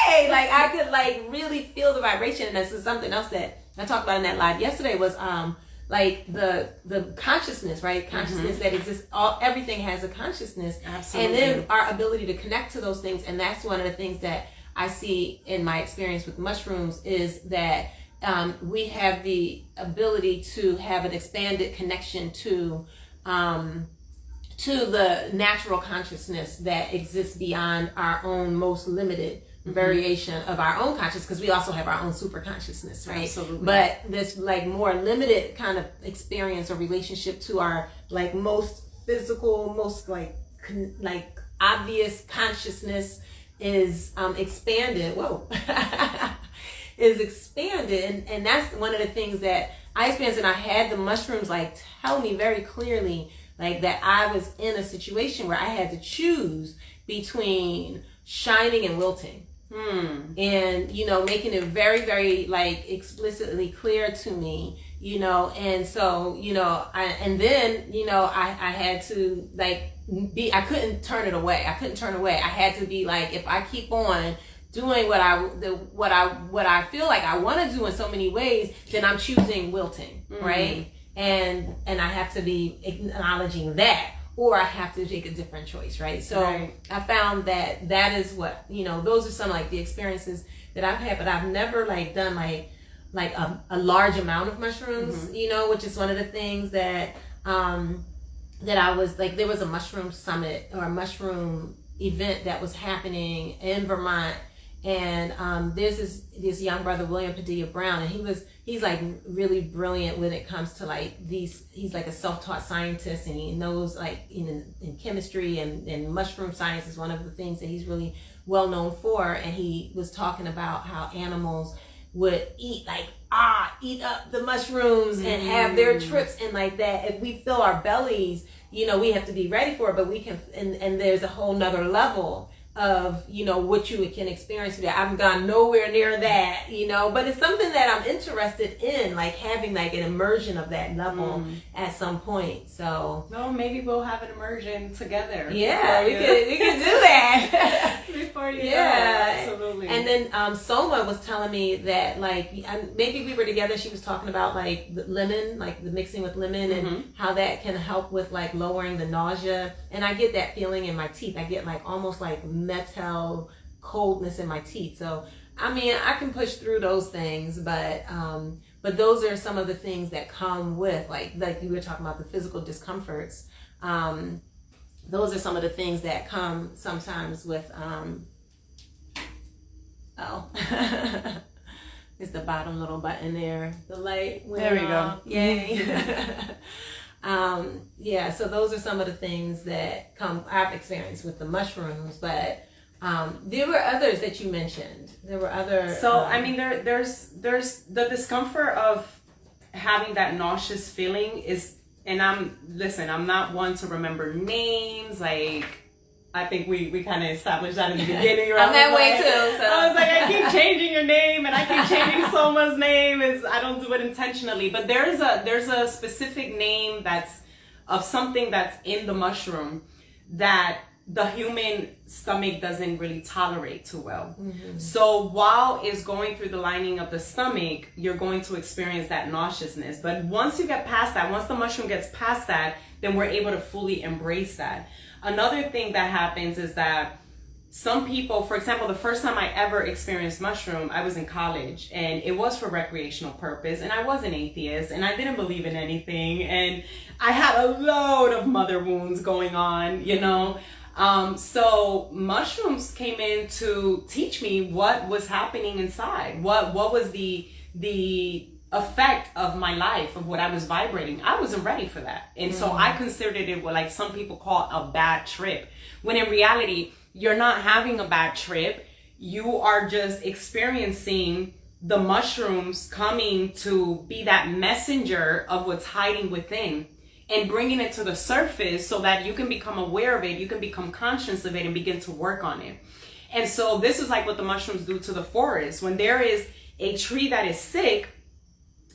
Hey, like I could like really feel the vibration. And this is something else that I talked about in that live yesterday was, like the consciousness, right? Consciousness that exists. Everything has a consciousness. Absolutely. And then our ability to connect to those things. And that's one of the things that I see in my experience with mushrooms is that we have the ability to have an expanded connection to the natural consciousness that exists beyond our own most limited variation of our own consciousness, because we also have our own super consciousness, right? Absolutely. But this like more limited kind of experience or relationship to our like most physical, most like obvious consciousness is expanded. Whoa. Is expanded, and that's one of the things that I experienced. And I had the mushrooms like tell me very clearly like that I was in a situation where I had to choose between shining and wilting. And, you know, making it very, very like explicitly clear to me, you know, and so, you know, I had to like I couldn't turn it away. I had to be like, if I keep on doing what I feel like I want to do in so many ways, then I'm choosing wilting, right? And I have to be acknowledging that. Or I have to take a different choice, right? So I found that is what, you know, those are some like the experiences that I've had, but I've never like done like a large amount of mushrooms, you know, which is one of the things that that I was like, there was a mushroom summit or a mushroom event that was happening in Vermont. And there's this young brother, William Padilla Brown, and he's like really brilliant when it comes to like these. He's like a self-taught scientist, and he knows like in chemistry and mushroom science is one of the things that he's really well known for. And he was talking about how animals would eat up the mushrooms and have their trips and like that. If we fill our bellies, we have to be ready for it, but we can, and there's a whole nother level of, what you can experience with that. I've gone nowhere near that, but it's something that I'm interested in, like having like an immersion of that level at some point. So no, maybe we'll have an immersion together. Yeah, we could do that before you. Yeah, absolutely. And then Soma was telling me that like maybe we were together. She was talking about like the lemon, like the mixing with lemon, and how that can help with like lowering the nausea. And I get that feeling in my teeth. I get like almost like metal coldness in my teeth. So I mean, I can push through those things, but those are some of the things that come with like you were talking about the physical discomforts. Those are some of the things that come sometimes with it's the bottom little button there, the light went there we off. go. Yay. So those are some of the things that I've experienced with the mushrooms, but there were others that you mentioned. There were other. So I mean, there's the discomfort of having that nauseous feeling is, and I'm not one to remember names. Like I think we kind of established that in the beginning. Right? I'm that way too. So. I was like, I keep changing your name, and I keep changing Soma's name. I don't do it intentionally, but there's a specific name that's of something that's in the mushroom that the human stomach doesn't really tolerate too well. So while it's going through the lining of the stomach, you're going to experience that nauseousness. But once you get past that, once the mushroom gets past that, then we're able to fully embrace that. Another thing that happens is that some people, for example, the first time I ever experienced mushroom, I was in college, and it was for recreational purpose, and I was an atheist, and I didn't believe in anything, and I had a load of mother wounds going on, so mushrooms came in to teach me what was happening inside, what was the effect of my life, of what I was vibrating. I wasn't ready for that. And so I considered it what like some people call a bad trip, when in reality, you're not having a bad trip. You are just experiencing the mushrooms coming to be that messenger of what's hiding within and bringing it to the surface so that you can become aware of it, you can become conscious of it and begin to work on it. And so this is like what the mushrooms do to the forest. When there is a tree that is sick,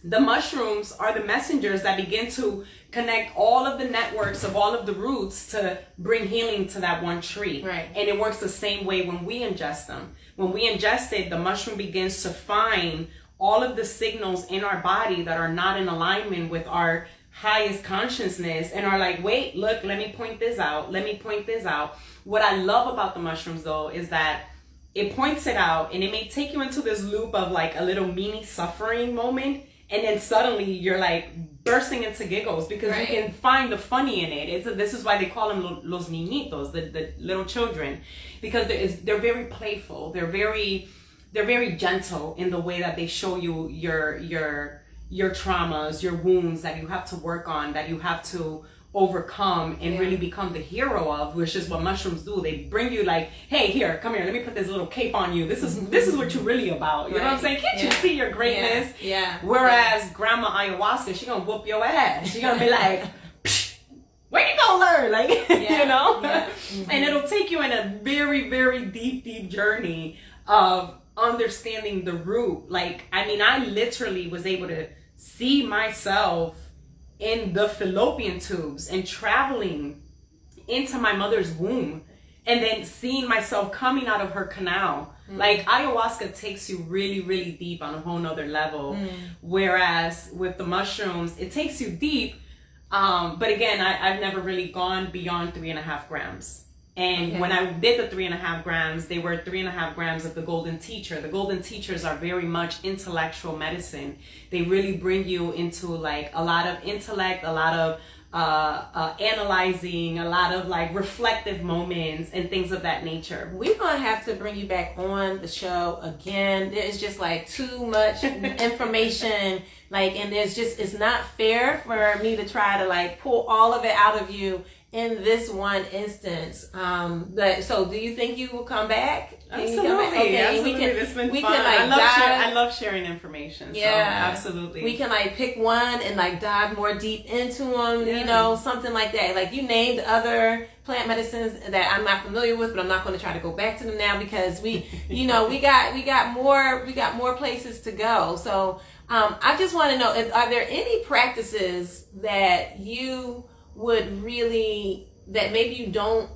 the mushrooms are the messengers that begin to connect all of the networks of all of the roots to bring healing to that one tree. Right. And it works the same way when we ingest them. When we ingest it, the mushroom begins to find all of the signals in our body that are not in alignment with our highest consciousness and are like, wait, look, let me point this out. Let me point this out. What I love about the mushrooms though is that it points it out, and it may take you into this loop of like a little mini suffering moment. And then suddenly you're like bursting into giggles because you can find the funny in it. This is why they call them los niñitos, the little children, because they're very playful. They're very gentle in the way that they show you your traumas, your wounds that you have to work on, that you have to overcome and really become the hero of, which is what mushrooms do. They bring you like, hey, here, come here, let me put this little cape on you. This is what you're really about. You know what I'm saying? Can't you see your greatness? Yeah. Whereas grandma ayahuasca, she gonna whoop your ass. She gonna be like, where you gonna learn? Like, you know? Yeah. And it'll take you in a very, very deep journey of understanding the root. Like, I mean, I literally was able to see myself in the fallopian tubes and traveling into my mother's womb and then seeing myself coming out of her canal. Like ayahuasca takes you really, really deep on a whole nother level. Whereas with the mushrooms, it takes you deep. But again, I've never really gone beyond 3.5 grams. And when I did the 3.5 grams, they were 3.5 grams of the golden teacher. The golden teachers are very much intellectual medicine. They really bring you into like a lot of intellect, a lot of analyzing, a lot of like reflective moments and things of that nature. We're gonna have to bring you back on the show again. There's just like too much information, like, and it's not fair for me to try to like pull all of it out of you in this one instance. But so do you think you will come back? Absolutely. Okay, absolutely. It's been fun. I love sharing information. Yeah. So absolutely. We can like pick one and like dive more deep into them, you know, something like that. Like you named other plant medicines that I'm not familiar with, but I'm not going to try to go back to them now because we got more places to go. So I just want to know, are there any practices that you would really, that maybe you don't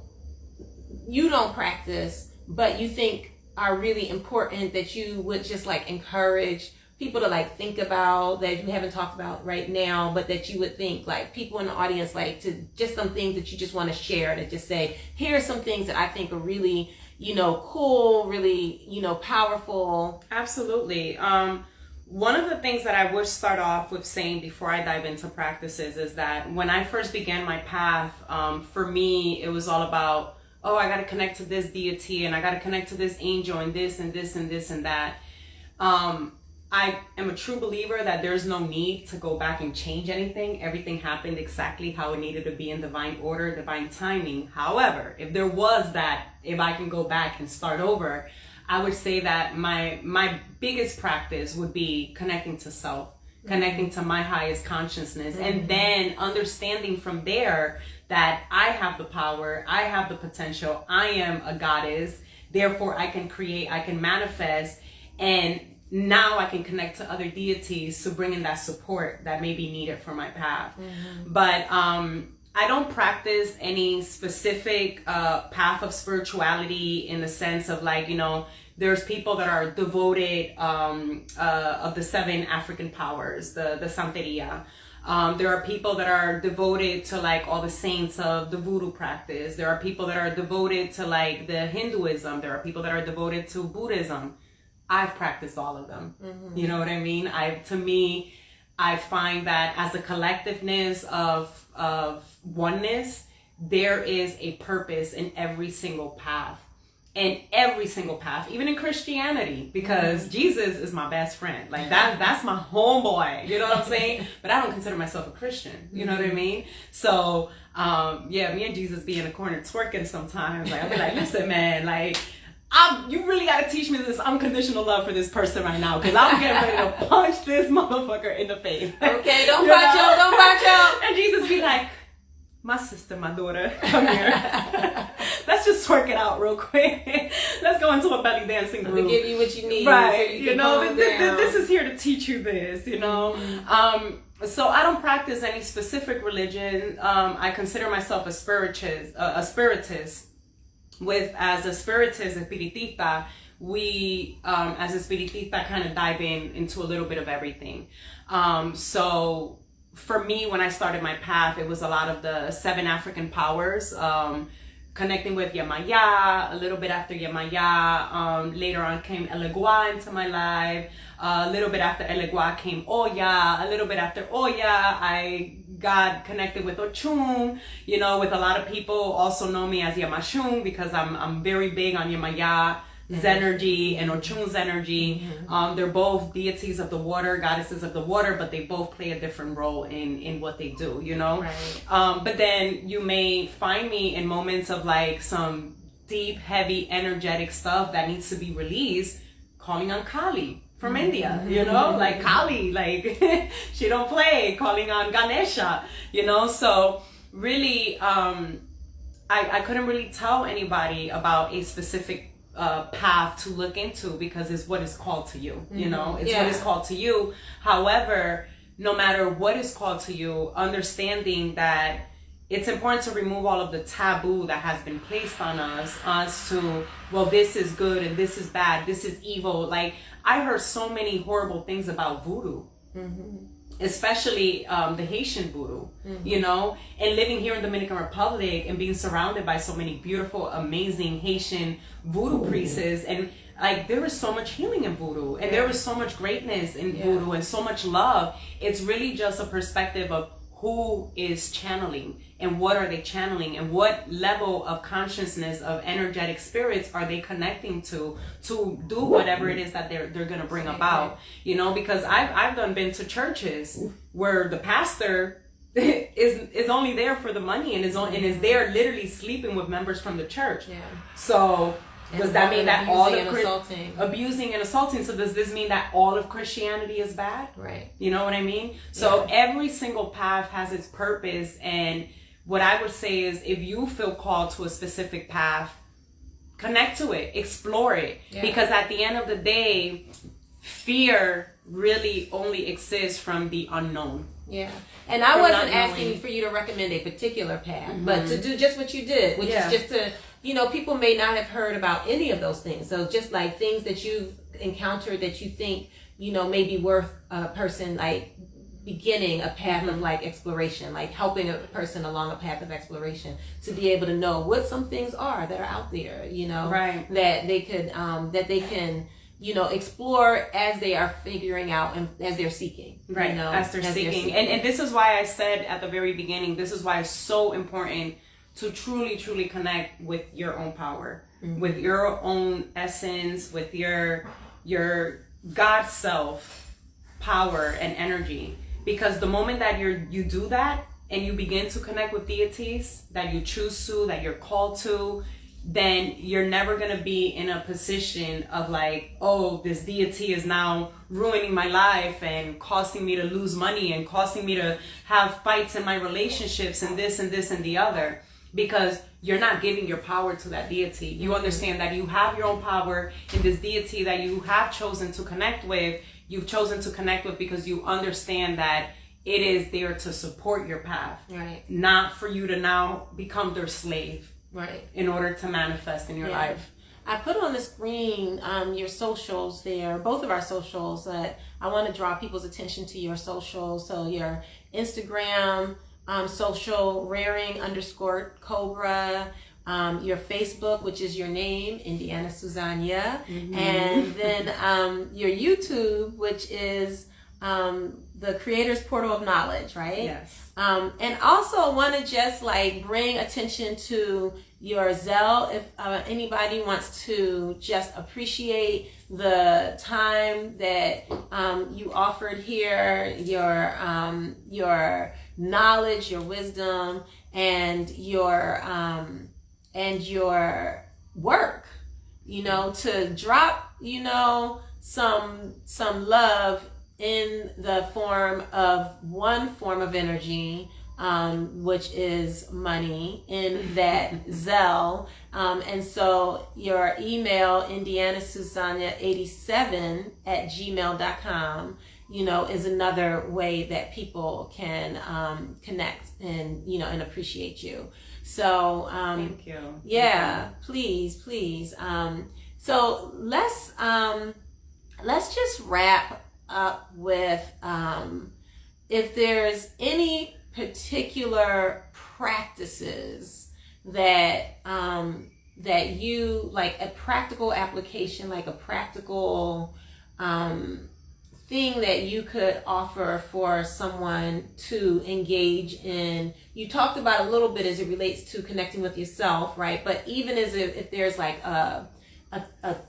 practice, but you think are really important that you would just like encourage people to like think about, that you haven't talked about right now, but that you would think like people in the audience, like to just some things that you just want to share, to just say, here are some things that I think are really, cool, really, powerful. Absolutely. One of the things that I would start off with saying before I dive into practices is that when I first began my path, for me, it was all about, oh, I got to connect to this deity and I got to connect to this angel and this and this and this and that. I am a true believer that there's no need to go back and change anything. Everything happened exactly how it needed to be in divine order, divine timing. However, if I can go back and start over, I would say that my biggest practice would be connecting to self, connecting to my highest consciousness, and then understanding from there that I have the power, I have the potential, I am a goddess, therefore I can create, I can manifest, and now I can connect to other deities to bring in that support that may be needed for my path. But I don't practice any specific path of spirituality in the sense of like, there's people that are devoted of the 7 African powers, the Santeria. There are people that are devoted to like all the saints of the voodoo practice. There are people that are devoted to like the Hinduism. There are people that are devoted to Buddhism. I've practiced all of them. You know what I mean? I find that as a collectiveness of oneness, there is a purpose in every single path. In every single path, even in Christianity, because Jesus is my best friend. Like that's my homeboy. You know what I'm saying? But I don't consider myself a Christian. You know what I mean? So me and Jesus be in a corner twerking sometimes. Like I'll be like, listen, man, like you really gotta teach me this unconditional love for this person right now, because I'm getting ready to punch this motherfucker in the face. Okay, don't punch him. And Jesus be like, my sister, my daughter, come here. Let's just twerk it out real quick. Let's go into a belly dancing group. I'm gonna give you what you need. Right. So this is here to teach you this, So I don't practice any specific religion. I consider myself a spiritist. As a spiritist, espiritista, we, as a espiritista, kind of dive into a little bit of everything. So for me, when I started my path, it was a lot of the 7 African powers, connecting with Yamaya. A little bit after Yamaya, later on came Elegua into my life. A little bit after Elegua came Oya. A little bit after Oya, I got connected with Ochun. With a lot of people also know me as Yamashun, because I'm very big on Yamaya's energy and Ochun's energy. They're both deities of the water, goddesses of the water, but they both play a different role in what they do, Right. But then you may find me in moments of like some deep, heavy, energetic stuff that needs to be released, calling on Kali from India, like Kali, like she don't play, calling on Ganesha, so really I couldn't really tell anybody about a specific path to look into, because it's what is called to you, what is called to you. However, no matter what is called to you, understanding that it's important to remove all of the taboo that has been placed on us to, well, this is good and this is bad, this is evil. Like, I heard so many horrible things about voodoo. Especially the Haitian voodoo, and living here in Dominican Republic and being surrounded by so many beautiful, amazing Haitian voodoo priestesses, and like there was so much healing in voodoo, and there was so much greatness in voodoo and so much love. It's really just a perspective of who is channeling and what are they channeling and what level of consciousness of energetic spirits are they connecting to do whatever it is that they're going to bring about, you know, because I've been to churches where the pastor is only there for the money and is there literally sleeping with members from the church. So does that mean that all of abusing and assaulting? So does this mean that all of Christianity is bad? Right. You know what I mean? So every single path has its purpose, and what I would say is, if you feel called to a specific path, connect to it, explore it, because at the end of the day, fear really only exists from the unknown. Yeah. And I wasn't asking for you to recommend a particular path, but to do just what you did, which is just to, you know, people may not have heard about any of those things. So just like things that you've encountered that you think, you know, may be worth a person like beginning a path of like exploration, like helping a person along a path of exploration to be able to know what some things are that are out there, you know, that they could, that they can, you know, explore as they are figuring out and as they're seeking. Right, you know, as they're seeking. And this is why I said at the very beginning, this is why it's so important to truly, truly connect with your own power, with your own essence, with your God self power and energy. Because the moment that you do that and you begin to connect with deities that you choose to, that you're called to, then you're never going to be in a position of like, oh, this deity is now ruining my life and causing me to lose money and causing me to have fights in my relationships and this and this and the other, because you're not giving your power to that deity. You understand that you have your own power in this deity that you have chosen to connect with. You've chosen to connect with because you understand that it is there to support your path, not for you to now become their slave. In order to manifest in your life. I put on the screen your socials there, both of our socials. I want to draw people's attention to your socials. So your Instagram social, raring_cobra, your Facebook, which is your name, Indiana Susaña, and then your YouTube, which is the Creator's Portal of Knowledge, right? Yes. And also want to just like bring attention to your Zelle. If anybody wants to just appreciate the time that you offered here, your knowledge, your wisdom, and your work, you know, to drop, you know, some love in the form of one form of energy, which is money, in that Zelle. And so your email, indianasusaña87@gmail.com, you know, is another way that people can connect and, you know, and appreciate you. So thank you. Yeah, please. So let's just wrap up with if there's any particular practices that you like, a practical application, like a practical thing that you could offer for someone to engage in. You talked about a little bit as it relates to connecting with yourself, right? But even as if there's like a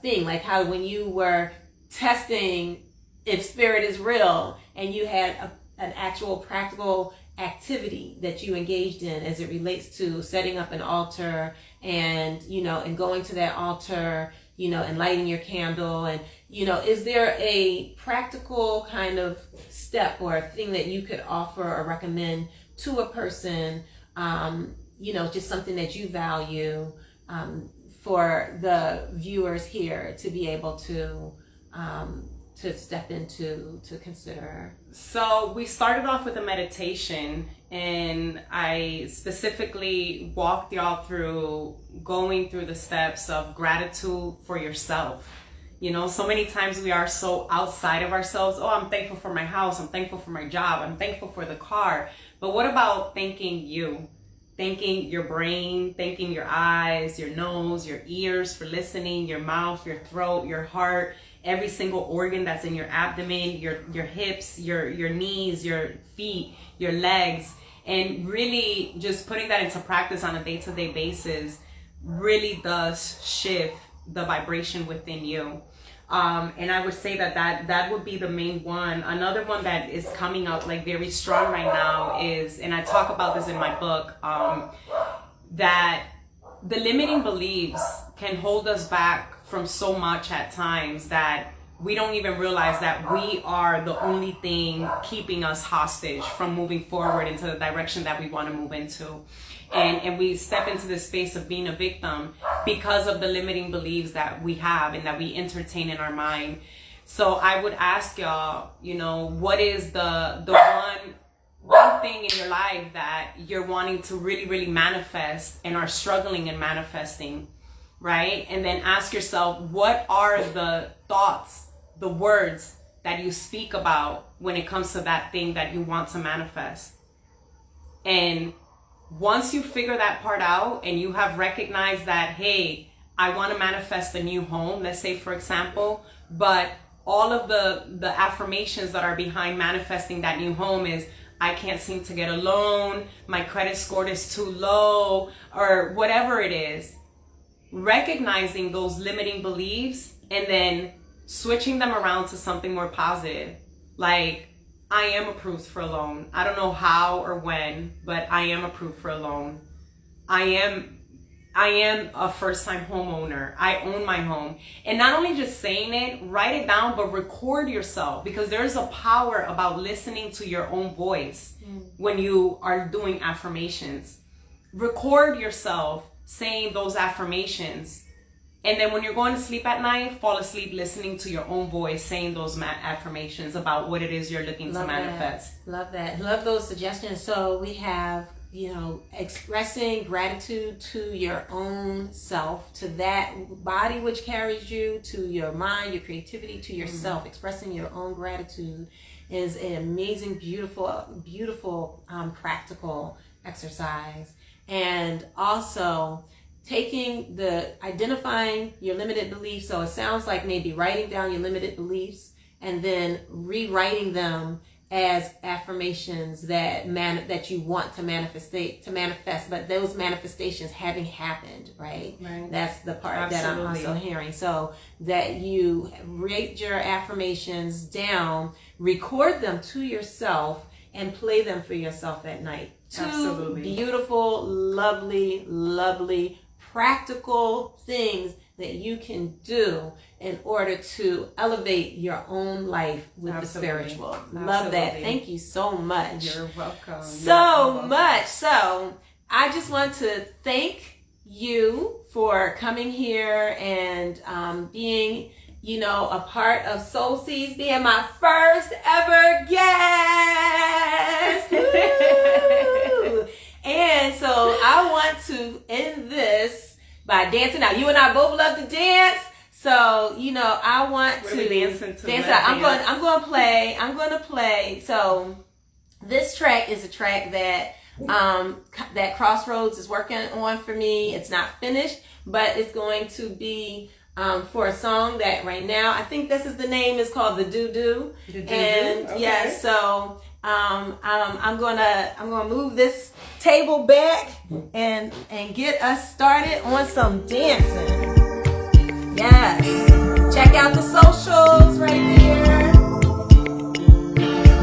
thing, like how when you were testing if spirit is real and you had an actual practical activity that you engaged in as it relates to setting up an altar and, you know, and going to that altar, you know, and lighting your candle, and, you know, is there a practical kind of step or a thing that you could offer or recommend to a person, you know, just something that you value, for the viewers here to be able to step into, to consider? So we started off with a meditation, and I specifically walked y'all through going through the steps of gratitude for yourself. You know, so many times we are so outside of ourselves. Oh, I'm thankful for my house. I'm thankful for my job. I'm thankful for the car. But what about thanking you? Thanking your brain, thanking your eyes, your nose, your ears for listening, your mouth, your throat, your heart, every single organ that's in your abdomen, your hips, your knees, your feet, your legs. And really just putting that into practice on a day-to-day basis really does shift the vibration within you. And I would say that would be the main one. Another one that is coming up like very strong right now is, and I talk about this in my book, that the limiting beliefs can hold us back from so much at times that we don't even realize that we are the only thing keeping us hostage from moving forward into the direction that we want to move into. And we step into this space of being a victim because of the limiting beliefs that we have and that we entertain in our mind. So I would ask y'all, you know, what is the one thing in your life that you're wanting to really, really manifest and are struggling in manifesting, right? And then ask yourself, what are the thoughts, the words that you speak about when it comes to that thing that you want to manifest? And once you figure that part out and you have recognized that, hey, I want to manifest a new home, let's say for example, but all of the affirmations that are behind manifesting that new home is, I can't seem to get a loan, my credit score is too low, or whatever it is. Recognizing those limiting beliefs and then switching them around to something more positive. Like, I am approved for a loan. I don't know how or when, but I am approved for a loan. I am a first-time homeowner. I own my home. And not only just saying it, write it down, but record yourself, because there's a power about listening to your own voice when you are doing affirmations. Record yourself saying those affirmations. And then when you're going to sleep at night, fall asleep listening to your own voice saying those affirmations about what it is you're looking to manifest. Love that. Love those suggestions. So we have, you know, expressing gratitude to your own self, to that body which carries you, to your mind, your creativity, to yourself. Expressing your own gratitude is an amazing, beautiful, practical exercise. And also identifying your limited beliefs. So it sounds like maybe writing down your limited beliefs and then rewriting them as affirmations that you want to manifest, but those manifestations having happened, right? That's the part that I'm also hearing. So that you write your affirmations down, record them to yourself, and play them for yourself at night. Two beautiful, lovely, practical things that you can do in order to elevate your own life with the spiritual. Love that. Thank you so much. You're welcome. Much. So I just want to thank you for coming here and being, you know, a part of Soul Seeds, being my first ever guest. Woo! And so I want to end this by dancing. Now, you and I both love to dance. So, you know, I want to dance. I'm going to play. So this track is a track that that Crossroads is working on for me. It's not finished, but it's going to be for a song that right now, I think this is the name, is called The Doo-Doo. And okay. Yes, so I'm gonna move this table back and get us started on some dancing. Yes, check out the socials right here.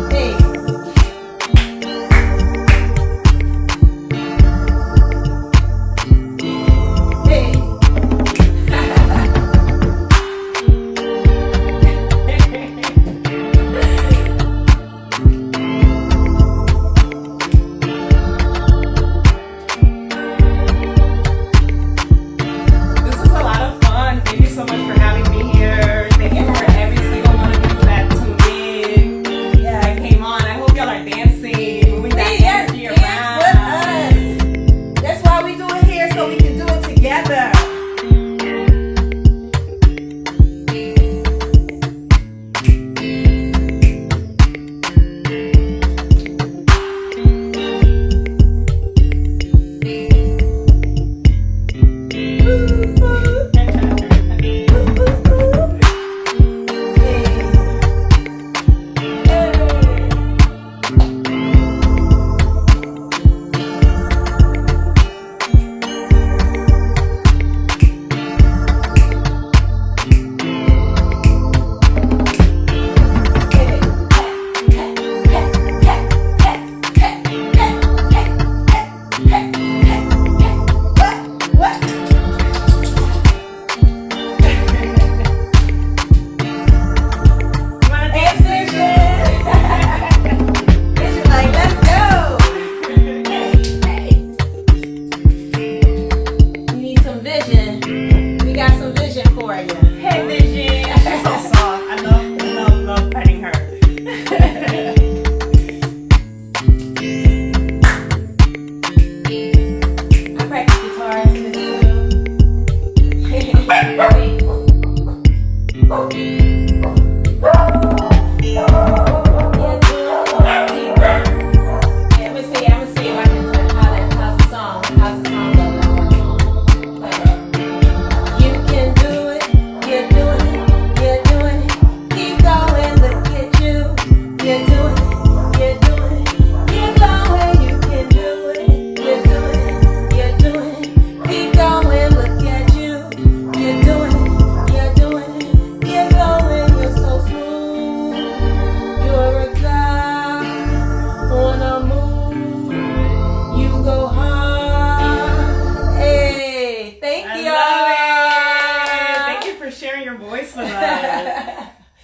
Hey. This is a lot of fun. Thank you so much for having me here. Thank you for every single one of you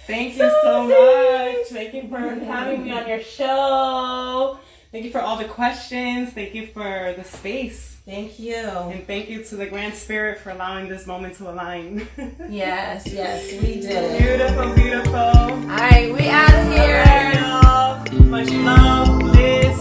Thank you so much. Thank you for having me on your show. Thank you for all the questions. Thank you for the space. Thank you. And thank you to the Grand Spirit for allowing this moment to align. Yes, we did. Beautiful, beautiful. All right, we out of here. All right, y'all. Much love, bliss.